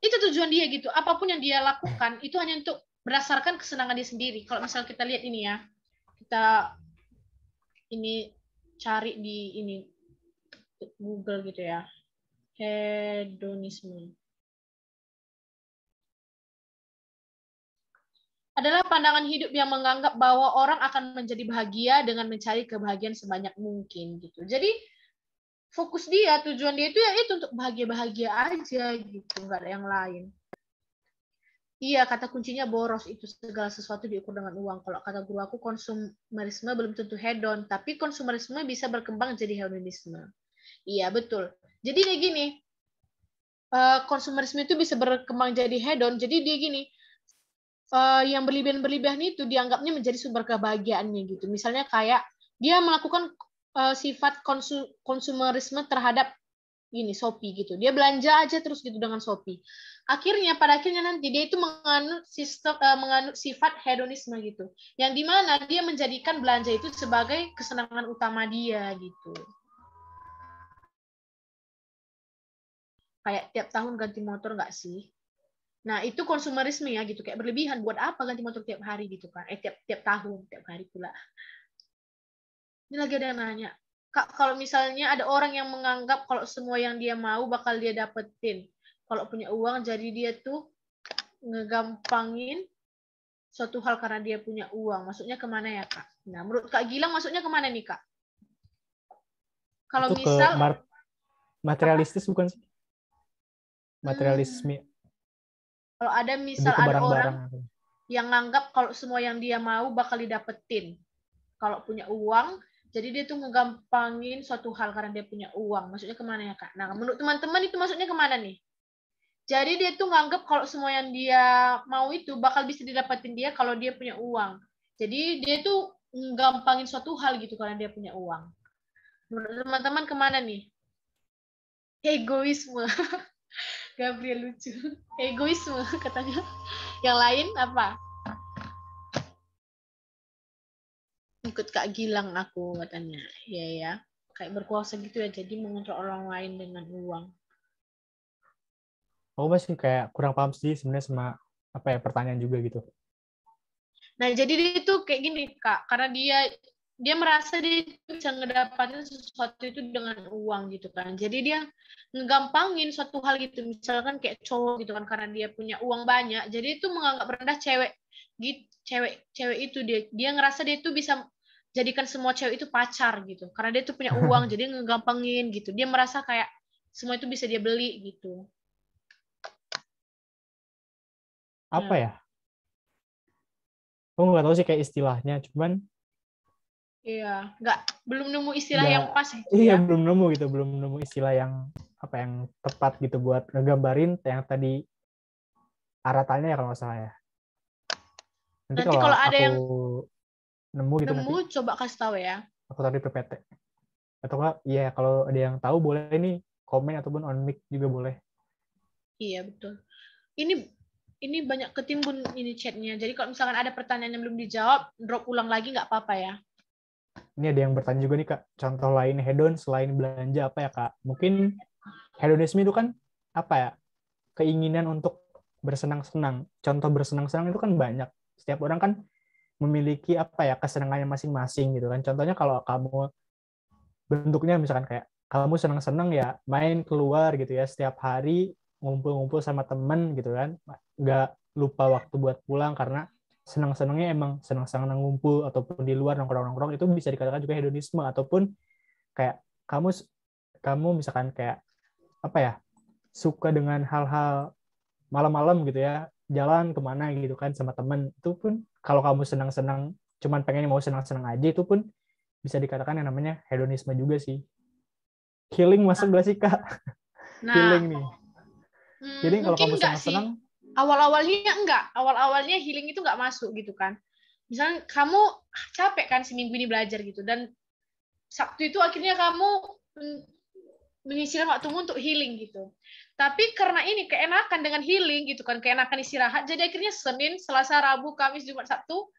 Itu tujuan dia gitu. Apapun yang dia lakukan, itu hanya untuk berdasarkan kesenangan dia sendiri. Kalau misal kita lihat ini ya. Kita ini cari di ini Google gitu ya. Hedonisme adalah pandangan hidup yang menganggap bahwa orang akan menjadi bahagia dengan mencari kebahagiaan sebanyak mungkin gitu. Jadi fokus dia, tujuan dia itu ya itu untuk bahagia-bahagia aja gitu, nggak ada yang lain. Iya, kata kuncinya boros, itu segala sesuatu diukur dengan uang. Kalau kata guru aku, konsumerisme belum tentu hedon, tapi konsumerisme bisa berkembang jadi hedonisme. Iya, betul. Jadi dia gini, konsumerisme itu bisa berkembang jadi hedon, jadi dia gini, yang berlebihan itu dianggapnya menjadi sumber kebahagiaannya gitu. Misalnya kayak dia melakukan sifat konsumerisme terhadap ini Shopee gitu. Dia belanja aja terus gitu dengan Shopee. Pada akhirnya nanti dia itu menganut sifat hedonisme gitu. Yang dimana dia menjadikan belanja itu sebagai kesenangan utama dia gitu. Kayak tiap tahun ganti motor nggak sih? Nah, itu konsumerisme ya gitu, kayak berlebihan. Buat apa ganti motor tiap hari gitu kan? Tiap tahun, tiap hari pula. Ini lagi ada yang nanya, Kak, kalau misalnya ada orang yang menganggap kalau semua yang dia mau bakal dia dapetin. Kalau punya uang, jadi dia tuh ngegampangin suatu hal karena dia punya uang. Maksudnya kemana ya, Kak? Nah, menurut Kak Gilang maksudnya kemana nih, Kak? Kalau Itu ke misal, apa? materialistis bukan sih? Hmm, Materialisme, kalau ada lebih misal ke ada barang-barang. orang yang nganggap kalau semua yang dia mau bakal didapetin. Kalau punya uang, jadi dia tuh ngegampangin suatu hal karena dia punya uang. Maksudnya kemana ya, Kak? Nah, menurut teman-teman itu maksudnya kemana nih? Jadi dia tuh nganggap kalau semua yang dia mau itu bakal bisa didapetin dia kalau dia punya uang. Jadi dia tuh nggampangin suatu hal gitu karena dia punya uang. Menurut teman-teman kemana nih? Egoisme. Gabriel lucu. Egoisme katanya. Yang lain apa? Ikut Kak Gilang aku katanya. Iya ya. Kayak berkuasa gitu ya. Jadi mengontrol orang lain dengan uang. Aku masih kayak kurang paham sih sebenarnya sama apa ya pertanyaan juga gitu. Nah, jadi dia tuh kayak gini, Kak. Karena dia merasa dia bisa ngedapatin sesuatu itu dengan uang gitu kan. Jadi dia ngegampangin suatu hal gitu. Misalkan kayak cowok gitu kan karena dia punya uang banyak. Jadi itu menganggap rendah cewek gitu. Cewek itu dia ngerasa dia tuh bisa jadikan semua cewek itu pacar gitu. Karena dia tuh punya uang, jadi ngegampangin gitu. Dia merasa kayak semua itu bisa dia beli gitu. Apa Nah, ya? Aku nggak tahu sih kayak istilahnya, cuman iya, belum nemu istilah nggak, yang pas gitu iya ya. belum nemu gitu, belum nemu istilah yang apa yang tepat gitu buat ngegambarin yang tadi aratannya ya kalau nggak salah ya. Nanti Nanti kalau kalau ada aku yang nemu gitu nanti nemu, coba kasih tahu ya. aku tadi PPT. Atau enggak, iya kalau ada yang tahu boleh nih komen ataupun on mic juga boleh. Iya, betul. Ini ini banyak ketimbun ini chatnya. Jadi kalau misalkan ada pertanyaan yang belum dijawab, drop ulang lagi nggak apa-apa ya. Ini ada yang bertanya juga nih Kak, contoh lain hedon selain belanja apa ya Kak? Mungkin hedonisme itu kan apa ya? Keinginan untuk bersenang-senang. Contoh bersenang-senang itu kan banyak. Setiap orang kan memiliki apa ya kesenangannya masing-masing gitu kan. Contohnya kalau kamu bentuknya misalkan kayak kamu senang-senang ya main keluar gitu ya setiap hari ngumpul-ngumpul sama temen gitu kan. Nggak lupa waktu buat pulang karena senang-senangnya emang senang-senang ngumpul ataupun di luar nongkrong-nongkrong itu bisa dikatakan juga hedonisme ataupun kayak kamu kamu misalkan kayak apa ya suka dengan hal-hal malam-malam gitu ya jalan kemana gitu kan sama temen itu pun kalau kamu senang-senang cuman pengen mau senang-senang aja itu pun bisa dikatakan yang namanya hedonisme juga sih. Healing masuk gak sih Kak? Nah, Healing nih. Jadi kalau mungkin kamu enggak sih. senang-senang, Awal-awalnya enggak. Awal-awalnya healing itu enggak masuk gitu kan. Misalnya kamu capek kan seminggu ini belajar gitu. Dan Sabtu itu akhirnya kamu menyisihkan waktumu untuk healing gitu. Tapi karena ini keenakan dengan healing gitu kan, keenakan istirahat, jadi akhirnya Senin, Selasa, Rabu, Kamis, Jumat, Sabtu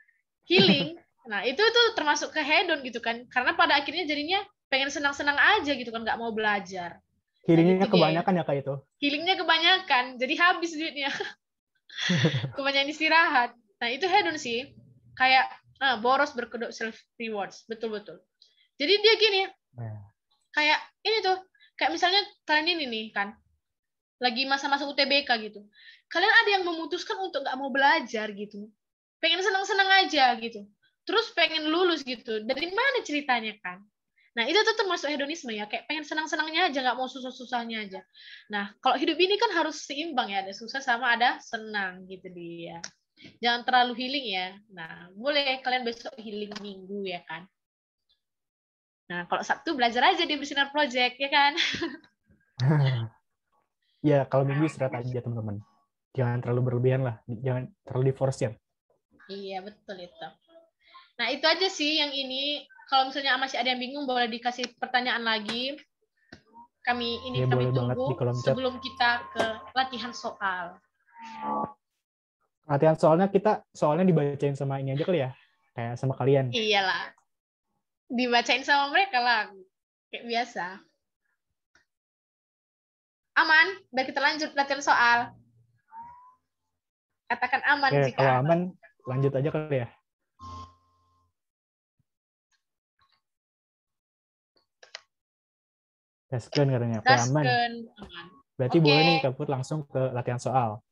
healing. Nah, itu tuh termasuk ke hedon gitu kan. Karena pada akhirnya jadinya pengen senang-senang aja gitu kan, nggak mau belajar. Nah, gitu healingnya dia ya. kebanyakan ya Kak itu. Healingnya kebanyakan, jadi habis duitnya. Kebanyakan istirahat. Nah, itu hedon sih. Kayak boros berkedok self rewards. Betul-betul. Jadi dia gini, Nah, kayak ini tuh, kayak misalnya kalian ini nih kan, lagi masa-masa UTBK gitu. Kalian ada yang memutuskan untuk nggak mau belajar gitu. Pengen senang-senang aja gitu. Terus pengen lulus gitu. Dari mana ceritanya kan? Nah, itu tuh termasuk hedonisme ya. Kayak pengen senang-senangnya aja, nggak mau susah-susahnya aja. Nah, kalau hidup ini kan harus seimbang ya. Ada susah sama ada senang gitu dia. Jangan terlalu healing ya. Nah, boleh kalian besok healing minggu ya kan. Nah, kalau Sabtu belajar aja di Bersinar Project ya kan. ya kalau minggu istirahat aja teman-teman. Jangan terlalu berlebihan lah, jangan terlalu diforsir. Iya, betul itu. Nah, itu aja sih yang ini. Kalau misalnya masih ada yang bingung, boleh dikasih pertanyaan lagi. Ya Kami boleh banget di tunggu kolom chat. sebelum kita ke latihan soal. Latihan soalnya dibacain sama ini aja kali ya, kayak sama kalian. Iyalah, dibacain sama mereka lah. Kayak biasa. Aman, biar kita lanjut latihan soal. Katakan aman Oke, jika kalau aman, lanjut aja kali ya. Gaskeun katanya. Oke, aman. Gaskeun, aman. Berarti Oke. boleh nih Kaput langsung ke latihan soal.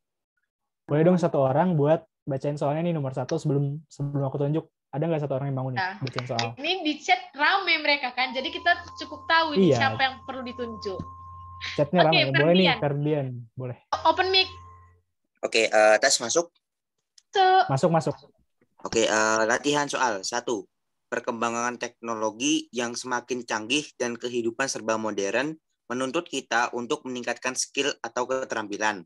Boleh dong satu orang buat bacain soalnya nih nomor 1 sebelum aku tunjuk. Ada nggak satu orang yang mau nih Nah, bacain soal? ini di chat rame mereka kan, jadi kita cukup tahu ini Iya. siapa yang perlu ditunjuk. Chatnya Oke, ramai. Boleh nih, Ferdian. Ferdian. Boleh. Open mic. Oke, tes masuk. Masuk. Oke, latihan soal 1. Perkembangan teknologi yang semakin canggih dan kehidupan serba modern menuntut kita untuk meningkatkan skill atau keterampilan.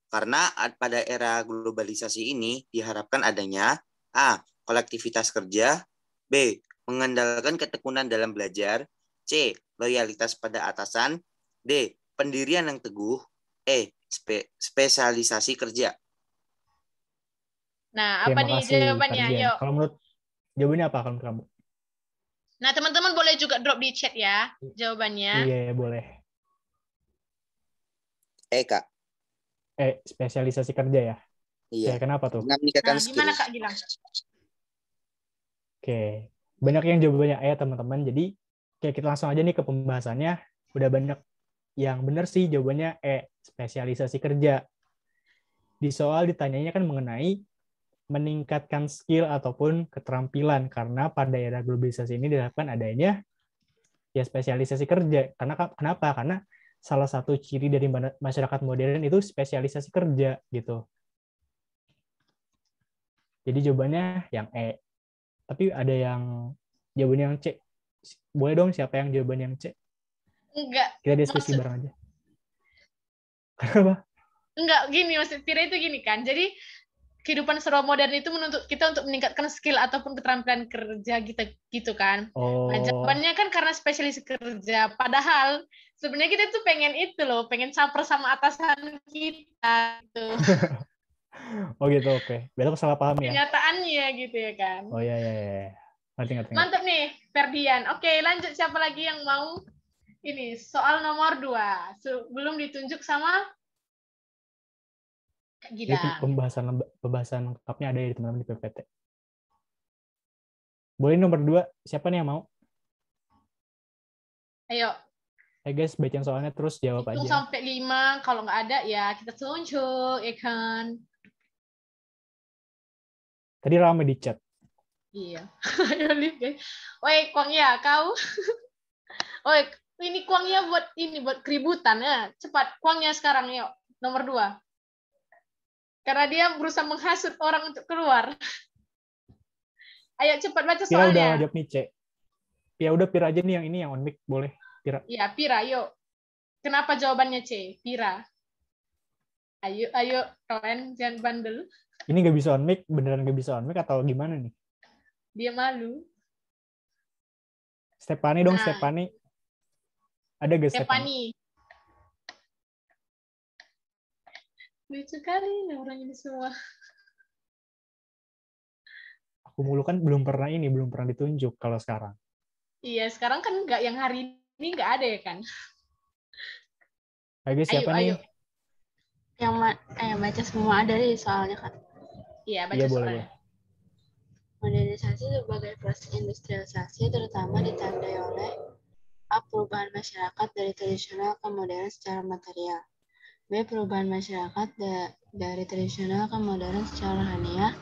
Karena pada era globalisasi ini diharapkan adanya A. Kolektivitas kerja, B. Mengandalkan ketekunan dalam belajar, C. Loyalitas pada atasan, D. Pendirian yang teguh, E. Spesialisasi kerja. Nah, Oke, apa nih jawabannya? Ferdian. Yuk. Kalau menurut jawabannya apa kalau menurut kamu? Nah, teman-teman boleh juga drop di chat ya jawabannya. Iya, boleh. Kak. Spesialisasi kerja ya? Iya. Oke, kenapa tuh? Nah, gimana Kak Gilang? Oke, banyak yang jawabannya ya teman-teman. Jadi, kita langsung aja nih ke pembahasannya. Udah banyak yang benar sih jawabannya spesialisasi kerja. Di soal ditanyanya kan mengenai meningkatkan skill ataupun keterampilan karena pada era globalisasi ini diharapkan adanya ya spesialisasi kerja. Kenapa? Karena salah satu ciri dari masyarakat modern itu spesialisasi kerja gitu. Jadi jawabannya yang E. Tapi ada yang jawabannya yang C. Boleh dong siapa yang jawabannya yang C? Enggak. Kita diskusi bareng aja. Kenapa? Enggak, gini maksud Tira itu gini kan. Jadi kehidupan serba modern itu menuntut kita untuk meningkatkan skill ataupun keterampilan kerja gitu kan. Oh. Nah, jawabannya kan karena spesialis kerja. Padahal sebenarnya kita tuh pengen itu loh, pengen caper sama atasan kita gitu. Oh gitu, oke. Berarti aku salah paham ya? Kenyataannya gitu ya kan. Oh iya. Ngerti. Mantap nih, Ferdian. Oke, lanjut siapa lagi yang mau? Ini soal nomor 2. Belum ditunjuk sama Kak Gilang. Jadi pembahasan lengkapnya ada di teman-teman di PPT. Boleh nomor 2, siapa nih yang mau? Ayo. Guys, bacain soalnya terus jawab Hitung aja. sampai 5, kalau nggak ada ya kita tunjuk, ya kan? Tadi ramai di chat. Iya. Oi, Kwang ya, kau. Oi, ini Kwang ya buat keributan ya. Cepat, Kwang ya sekarang yuk. Nomor 2. Karena dia berusaha menghasut orang untuk keluar. Ayo cepat baca Pira soalnya. udah jawab nih, C. Ya udah Pira aja nih yang ini yang on mic, boleh. Pira. Iya, Pira, yuk. Kenapa jawabannya C? Pira. Ayo, kalian jangan bandel. Ini nggak bisa on mic, beneran nggak bisa on mic atau gimana nih? Dia malu. Stefani dong, Stefani. Ada gak Stefani? Lucu kali orang ini semua. Aku mulu kan belum pernah ditunjuk kalau sekarang. Iya, sekarang kan nggak, yang hari ini nggak ada ya kan? Ayo, siapa nih? Yang baca semua ada nih soalnya kan. Iya, baca soalnya. Boleh. Modernisasi sebagai proses industrialisasi terutama ditandai oleh A. Perubahan masyarakat dari tradisional ke modern secara material. B. Perubahan masyarakat dari tradisional ke modern secara rohaniah.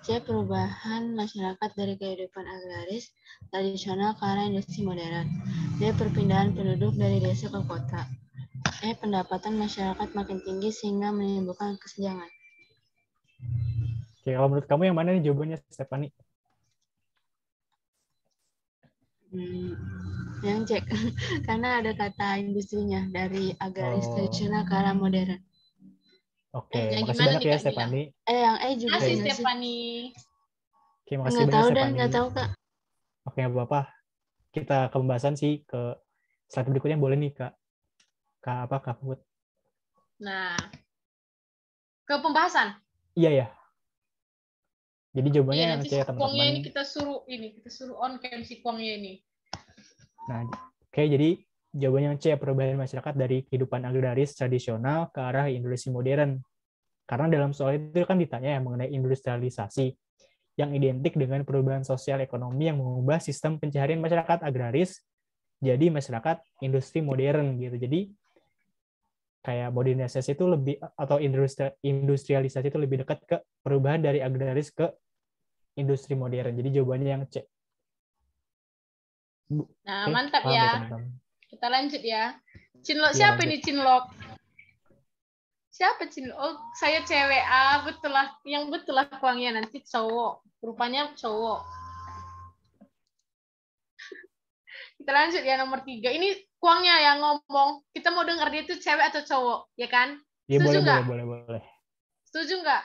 C. Perubahan masyarakat dari kehidupan agraris tradisional ke arah industri modern. D. Perpindahan penduduk dari desa ke kota. E. Pendapatan masyarakat makin tinggi sehingga menimbulkan kesenjangan. Oke, kalau menurut kamu yang mana nih jawabannya, Stefani? Yang cek, karena ada kata industrinya dari agraris tradisional ke arah modern. Oke, makasih banyak ya Stefani. Yang E juga. Makasih Stefani. Oke, makasih banyak Stefani. Nggak tahu Kak. Oke, nggak apa-apa. Kita ke pembahasan sih ke slide berikutnya, boleh nih Kak. Kak Put. Nah, ke pembahasan. Iya ya. Jadi jawabannya yang nanti C ya teman-teman. Kita suruh on cam si Kwangnya ini. Nah, oke, jadi Jawabannya yang C, perubahan masyarakat dari kehidupan agraris tradisional ke arah industri modern. Karena dalam soal itu kan ditanya mengenai industrialisasi yang identik dengan perubahan sosial ekonomi yang mengubah sistem pencaharian masyarakat agraris jadi masyarakat industri modern gitu. Jadi kayak modernisasi itu lebih atau industrialisasi itu lebih dekat ke perubahan dari agraris ke industri modern. Jadi jawabannya yang C. Nah, Oke, mantap paham ya. teman-teman? Kita lanjut ya. Cinlok, Iya, siapa lanjut. ini Cinlok? Siapa Cinlok? Oh, saya cewek. Betul lah. Yang betul lah kuangnya nanti cowok. Rupanya cowok. Kita lanjut ya nomor 3. Ini kuangnya yang ngomong. Kita mau dengar dia itu cewek atau cowok, ya kan? Iya, Setuju nggak? boleh. Setuju nggak?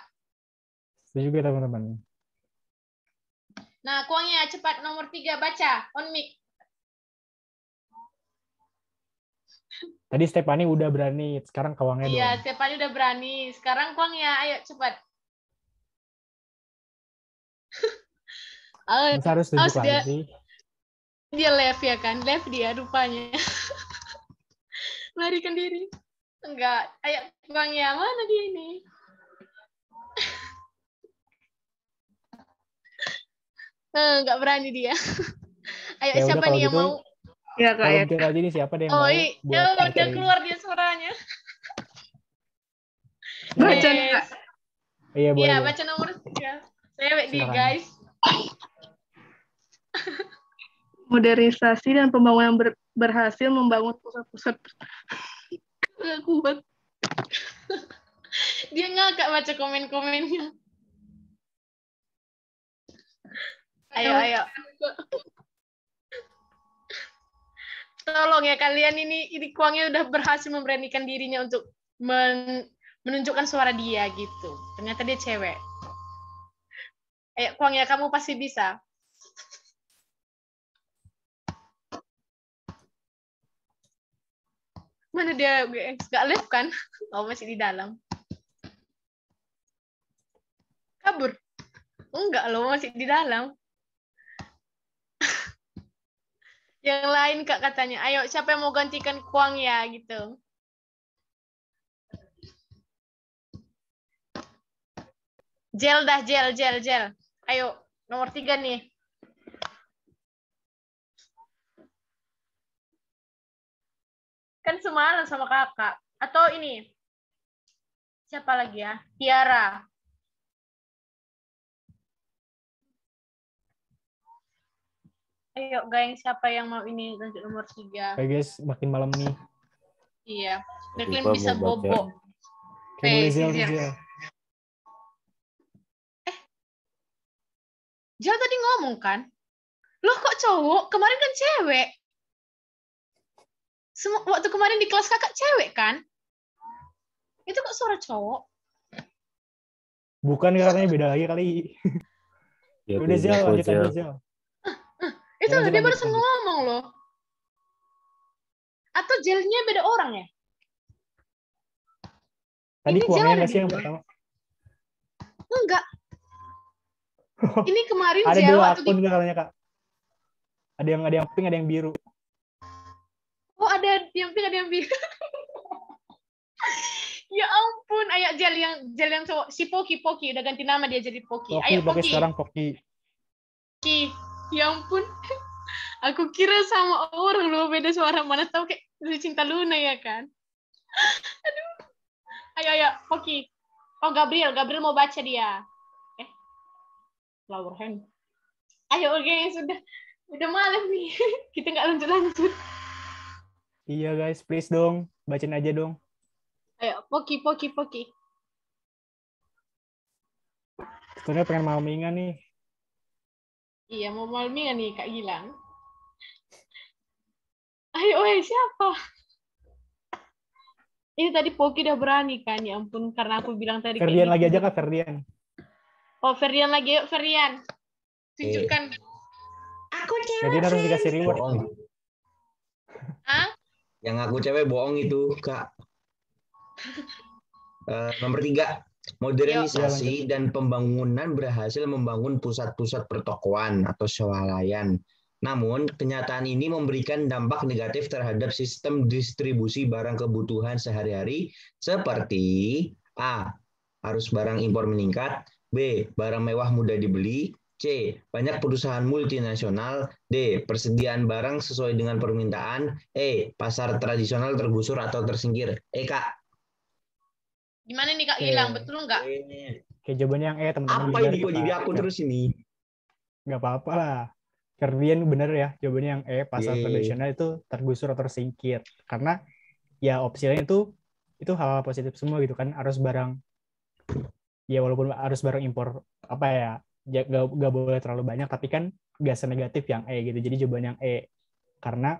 Setuju juga teman-teman. Nah, kuangnya cepat nomor 3 baca. On mic. Tadi Stefani udah berani, sekarang kawangnya Iya, dong. Stefani udah berani. Sekarang kuangnya, ayo cepat. Masa harus tunjuk lagi dia, sih? dia left ya kan? Left dia rupanya. Melarikan diri. Enggak. Ayo kuangnya, mana dia ini? Enggak berani dia. Ayo Ya udah siapa kalau nih yang gitu, mau? Ya, Kak. Ya. volunteer aja nih siapa deh yang mau buat udah materi. keluar dia suaranya. Baca nih, Kak. Iya, boleh. Iya, Boleh. baca nomor 3. Cewek nih, Silakan. guys. Modernisasi dan pembangunan berhasil membangun pusat-pusat. Nggak kuat. Dia ngakak baca komen-komennya. Ayo. Tolong ya kalian, ini kuangnya udah berhasil memberanikan dirinya untuk menunjukkan suara dia gitu. Ternyata dia cewek. Ayo kuangnya, kamu pasti bisa. Mana dia? Nggak live kan? Oh, masih di dalam. Kabur? Enggak loh, masih di dalam. Yang lain Kak katanya, ayo siapa yang mau gantikan kuang ya gitu. Gel dah, gel. Ayo, nomor 3 nih. Kan semalam sama kakak. Atau ini. Siapa lagi ya? Tiara. Ayo, gayeng siapa yang mau ini lanjut nomor 3. Oke guys, makin malam nih. Iya. Declan bisa bobo. Oke, boleh Zel. Jel tadi ngomong kan? Loh kok cowok? Kemarin kan cewek. Waktu kemarin di kelas kakak cewek kan? Itu kok suara cowok? Bukan, katanya beda lagi kali. Ya, Udah Zel, lanjut aja Zel. Itu Lanjut, dia lanjut, baru lanjut. ngomong loh. Atau gelnya beda orang ya? Tadi Ini kuangnya Zel nggak ada sih yang di- pertama? Enggak. Ini kemarin Ada Zel dua waktu akun katanya Kak. Ada yang pink, ada yang biru. Oh, ada yang pink, ada yang biru. Ya ampun, ayo Jel yang cowok. Si Poki udah ganti nama dia jadi Poki. Ayo Poki Poki. sekarang Poki. Ya ampun. Aku kira sama orang loh, beda suara, mana tahu kayak Cinta Luna ya kan. Aduh. Ayo Poki. Oh, Gabriel mau baca dia. Flower hand. Ayo oke, sudah malam nih. Kita nggak lanjut. Iya guys, please dong, bacain aja dong. Ayo Poki. Sebenarnya pengen malmingan nih. Iya, mau malmingan nih Kak Gilang. Ayo, siapa? Ini tadi Poki udah berani kan, ya ampun, karena aku bilang tadi Ferdian kayak lagi gitu. aja Kak, Ferdian. Oh, Ferdian lagi, yuk Ferdian. Tunjukkan. Aku cewek. Ferdian harus dikasih reward. Bohong. Hah? Yang aku cewek bohong itu, Kak. Nomor 3. Modernisasi dan pembangunan berhasil membangun pusat-pusat pertokoan atau swalayan Namun, kenyataan ini memberikan dampak negatif terhadap sistem distribusi barang kebutuhan sehari-hari seperti A. Arus barang impor meningkat, B. Barang mewah mudah dibeli, C. Banyak perusahaan multinasional, D. Persediaan barang sesuai dengan permintaan, E. Pasar tradisional tergusur atau tersingkir. Kak. Gimana nih Kak Oke. Gilang, betul nggak? Oke, jawabannya yang teman-teman. Apa benar, ini kok kita- jadi aku terus ini? Nggak apa-apa lah. Ferdian bener ya, jawabannya yang pasar Yeay. tradisional itu tergusur atau tersingkir. Karena ya opsi lain itu hal positif semua gitu kan. Arus barang, ya walaupun arus barang impor apa ya, nggak boleh terlalu banyak, tapi kan nggak senegatif yang gitu. Jadi jawaban yang karena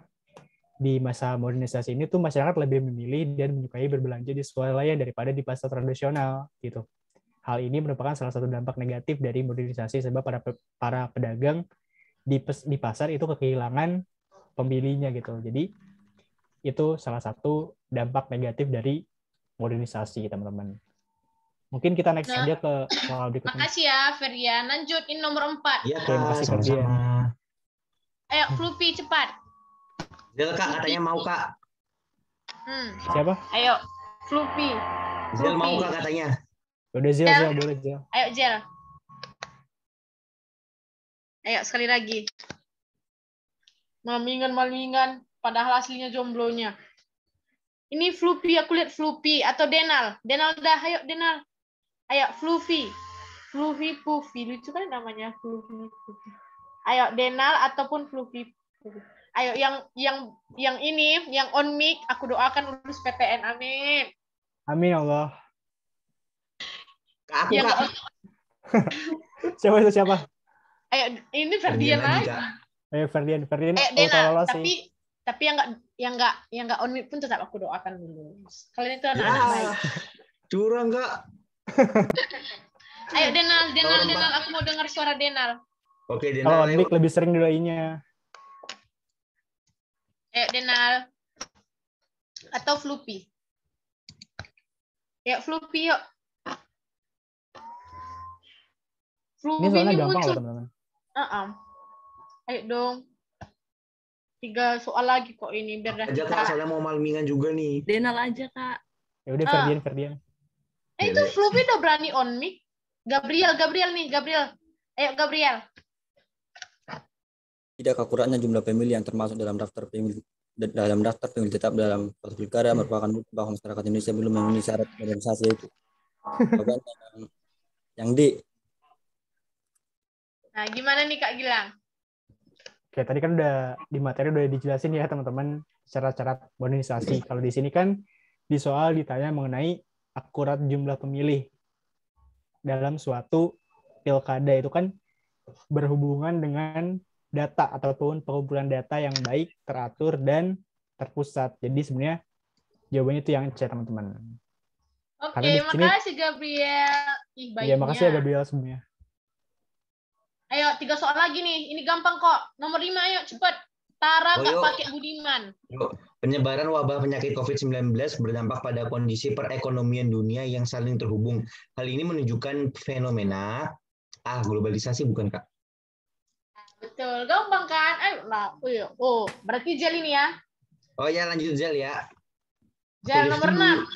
di masa modernisasi ini tuh masyarakat lebih memilih dan menyukai berbelanja di swalayan daripada di pasar tradisional gitu. Hal ini merupakan salah satu dampak negatif dari modernisasi sebab para pedagang di pasar itu kehilangan pembelinya gitu. Jadi itu salah satu dampak negatif dari modernisasi, teman-teman. Mungkin kita next Nah, aja ke soal berikutnya. Makasih ya Ferdian. Lanjut, ini nomor 4. Iya Oke, Kak, makasih, sama-sama. Ayo, Fluffy cepat. Zel Kak, katanya mau Kak. Siapa? Ayo, Fluffy. Zel mau Fluffy. Kak katanya. Udah Zil, boleh Zil. Ayo, Jel. Ayo, sekali lagi. Malmingan, padahal aslinya jomblonya. Ini Fluffy, aku lihat Fluffy. Atau Denal. Denal dah, ayo Denal. Ayo, Fluffy. Fluffy, Puffy. Lucu kan namanya, Fluffy. Ayo, Denal ataupun Fluffy. Ayo, yang ini, yang on mic, aku doakan lulus PTN. Amin. Amin Allah. Kak, aku Yang Kak. Siapa itu siapa? Ayo, ini Ferdian lagi. Kak. Ayo Ferdian. Denal, lolos sih. tapi yang nggak on mic pun tetap aku doakan lulus. Kalian itu Ya, anak-anak baik. curang Kak. Ayo Denal, aku mau dengar suara Denal. Oke, Kalau Denal. on mic lebih sering doainya. Ayo Denal. Atau Fluffy. Ayo Fluffy yuk. Ini soalnya gampang loh, teman-teman. Ayo dong. 3 soal lagi kok ini biar dah Aja Kak, soalnya mau malmingan juga nih. Denal aja, Kak. Ya udah Ferdian. Itu Fluffy udah berani on mic. Gabriel nih. Ayo Gabriel. Tidak akuratnya jumlah pemilih yang termasuk dalam daftar pemilih tetap dalam suatu pilkada merupakan bukti bahwa masyarakat Indonesia belum memenuhi syarat modernisasi itu. Jawabannya yang D. Nah, gimana nih Kak Gilang? Oke, tadi kan di materi udah dijelasin ya teman-teman syarat-syarat modernisasi. Kalau di sini kan di soal ditanya mengenai akurat jumlah pemilih dalam suatu pilkada, itu kan berhubungan dengan data ataupun pengumpulan data yang baik, teratur, dan terpusat. Jadi sebenarnya jawabannya itu yang C, teman-teman. Oke, makasih Gabriel. Ya, makasih ya Gabriel sebenarnya. Ayo, 3 soal lagi nih. Ini gampang kok. Nomor 5, ayo cepet. Tara nggak pakai Budiman. Penyebaran wabah penyakit COVID-19 berdampak pada kondisi perekonomian dunia yang saling terhubung. Hal ini menunjukkan fenomena globalisasi, bukan Kak? Betul, gampang kan? Ayo lah. Berarti Jel ini ya. Oh ya, lanjut Jel ya. Jel nomor 6.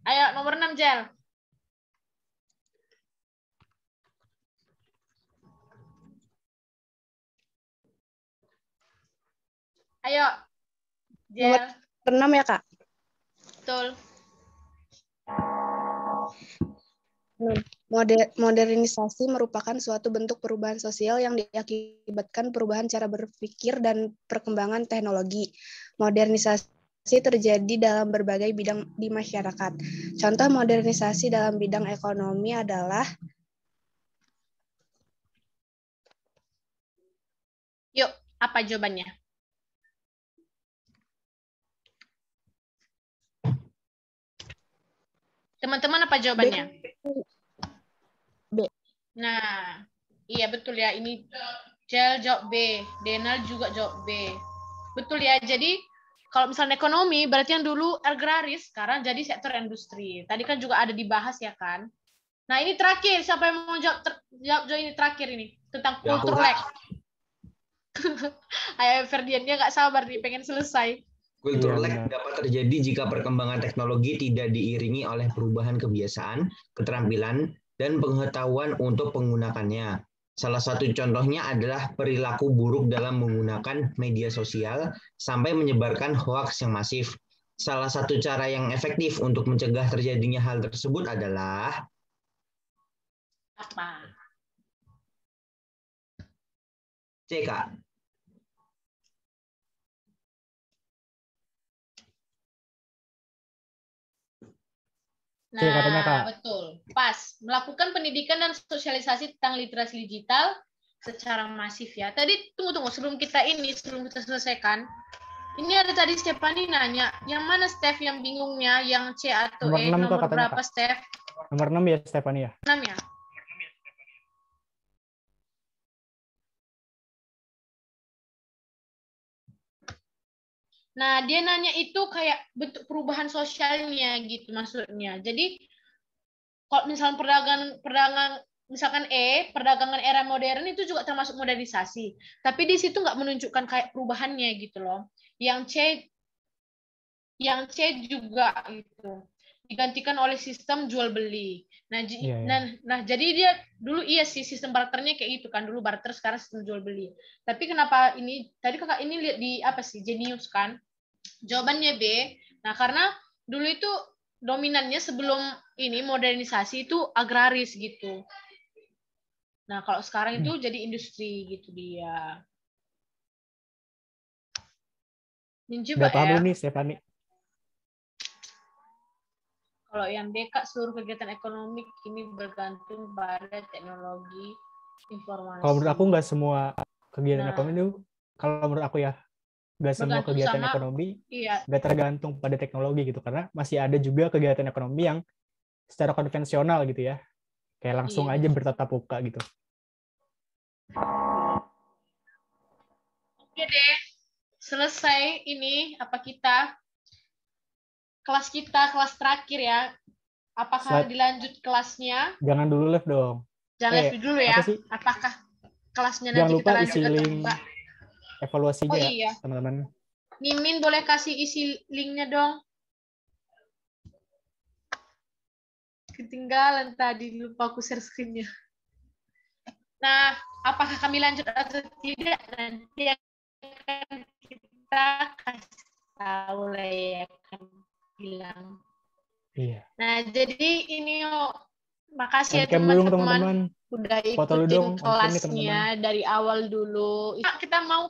Ayo, nomor 6 Jel. Ayo. Jel. Nomor 6 ya, Kak? Betul. Modernisasi merupakan suatu bentuk perubahan sosial yang diakibatkan perubahan cara berpikir dan perkembangan teknologi. Modernisasi terjadi dalam berbagai bidang di masyarakat. Contoh modernisasi dalam bidang ekonomi adalah Yuk, apa jawabannya? Teman-teman apa jawabannya? B. Nah, iya betul ya. Ini Jel jawab B, Denal juga jawab B. Betul ya. Jadi kalau misalnya ekonomi berarti yang dulu agraris, sekarang jadi sektor industri. Tadi kan juga ada dibahas ya kan. Nah, ini terakhir, siapa yang mau jawab ini terakhir ini tentang kultur lag. Ayo Ferdian, dia nggak sabar nih, pengen selesai. Culture Iya, lag benar. dapat terjadi jika perkembangan teknologi tidak diiringi oleh perubahan kebiasaan, keterampilan, dan pengetahuan untuk menggunakannya. Salah satu contohnya adalah perilaku buruk dalam menggunakan media sosial sampai menyebarkan hoaks yang masif. Salah satu cara yang efektif untuk mencegah terjadinya hal tersebut adalah Apa? C, Kak. Cil, katanya, Kak. Nah, betul. Pas. Melakukan pendidikan dan sosialisasi tentang literasi digital secara masif ya. Tadi tunggu sebelum kita selesaikan. Ini ada tadi Stephanie nanya, yang mana Steph yang bingungnya, yang C atau Nomor E? 6, Kak, Nomor katanya, berapa Kak. Steph? Nomor 6 ya, Stephanie ya? 6 ya? Nah, dia nanya itu kayak bentuk perubahan sosialnya gitu maksudnya. Jadi kalau misalnya perdagangan misalkan perdagangan era modern itu juga termasuk modernisasi. Tapi di situ nggak menunjukkan kayak perubahannya gitu loh. Yang C juga gitu. Digantikan oleh sistem jual beli. Nah, jadi dia dulu iya sih sistem barternya kayak gitu kan, dulu barter, sekarang sistem jual beli. Tapi kenapa ini tadi Kakak ini lihat di apa sih? Genius kan? Jawabannya B. Nah, karena dulu itu dominannya sebelum ini modernisasi itu agraris gitu. Nah, kalau sekarang itu jadi industri gitu dia. Udah paham belum nih, Stephanie? Kalau yang D, Kak, seluruh kegiatan ekonomi ini bergantung pada teknologi informasi. Kalau menurut aku nggak semua kegiatan ekonomi itu, kalau menurut aku ya, nggak semua kegiatan ekonomi nggak tergantung pada teknologi gitu, karena masih ada juga kegiatan ekonomi yang secara konvensional gitu ya, kayak langsung aja bertatap muka gitu. Oke deh, selesai ini kelas terakhir ya. Apakah dilanjut kelasnya? Jangan dulu live dong. Jangan dulu ya. Apakah kelasnya nanti jangan lupa kita isi link evaluasinya ya, teman-teman. Mimin boleh kasih isi linknya dong. Ketinggalan tadi, lupa aku share screen-nya. Nah, apakah kami lanjut atau tidak? Nanti akan kita kasih tahu lah ya, akan bilang. Iya. Nah, jadi ini makasih ya teman-teman udah ikutin kelasnya dari awal dulu. Kita mau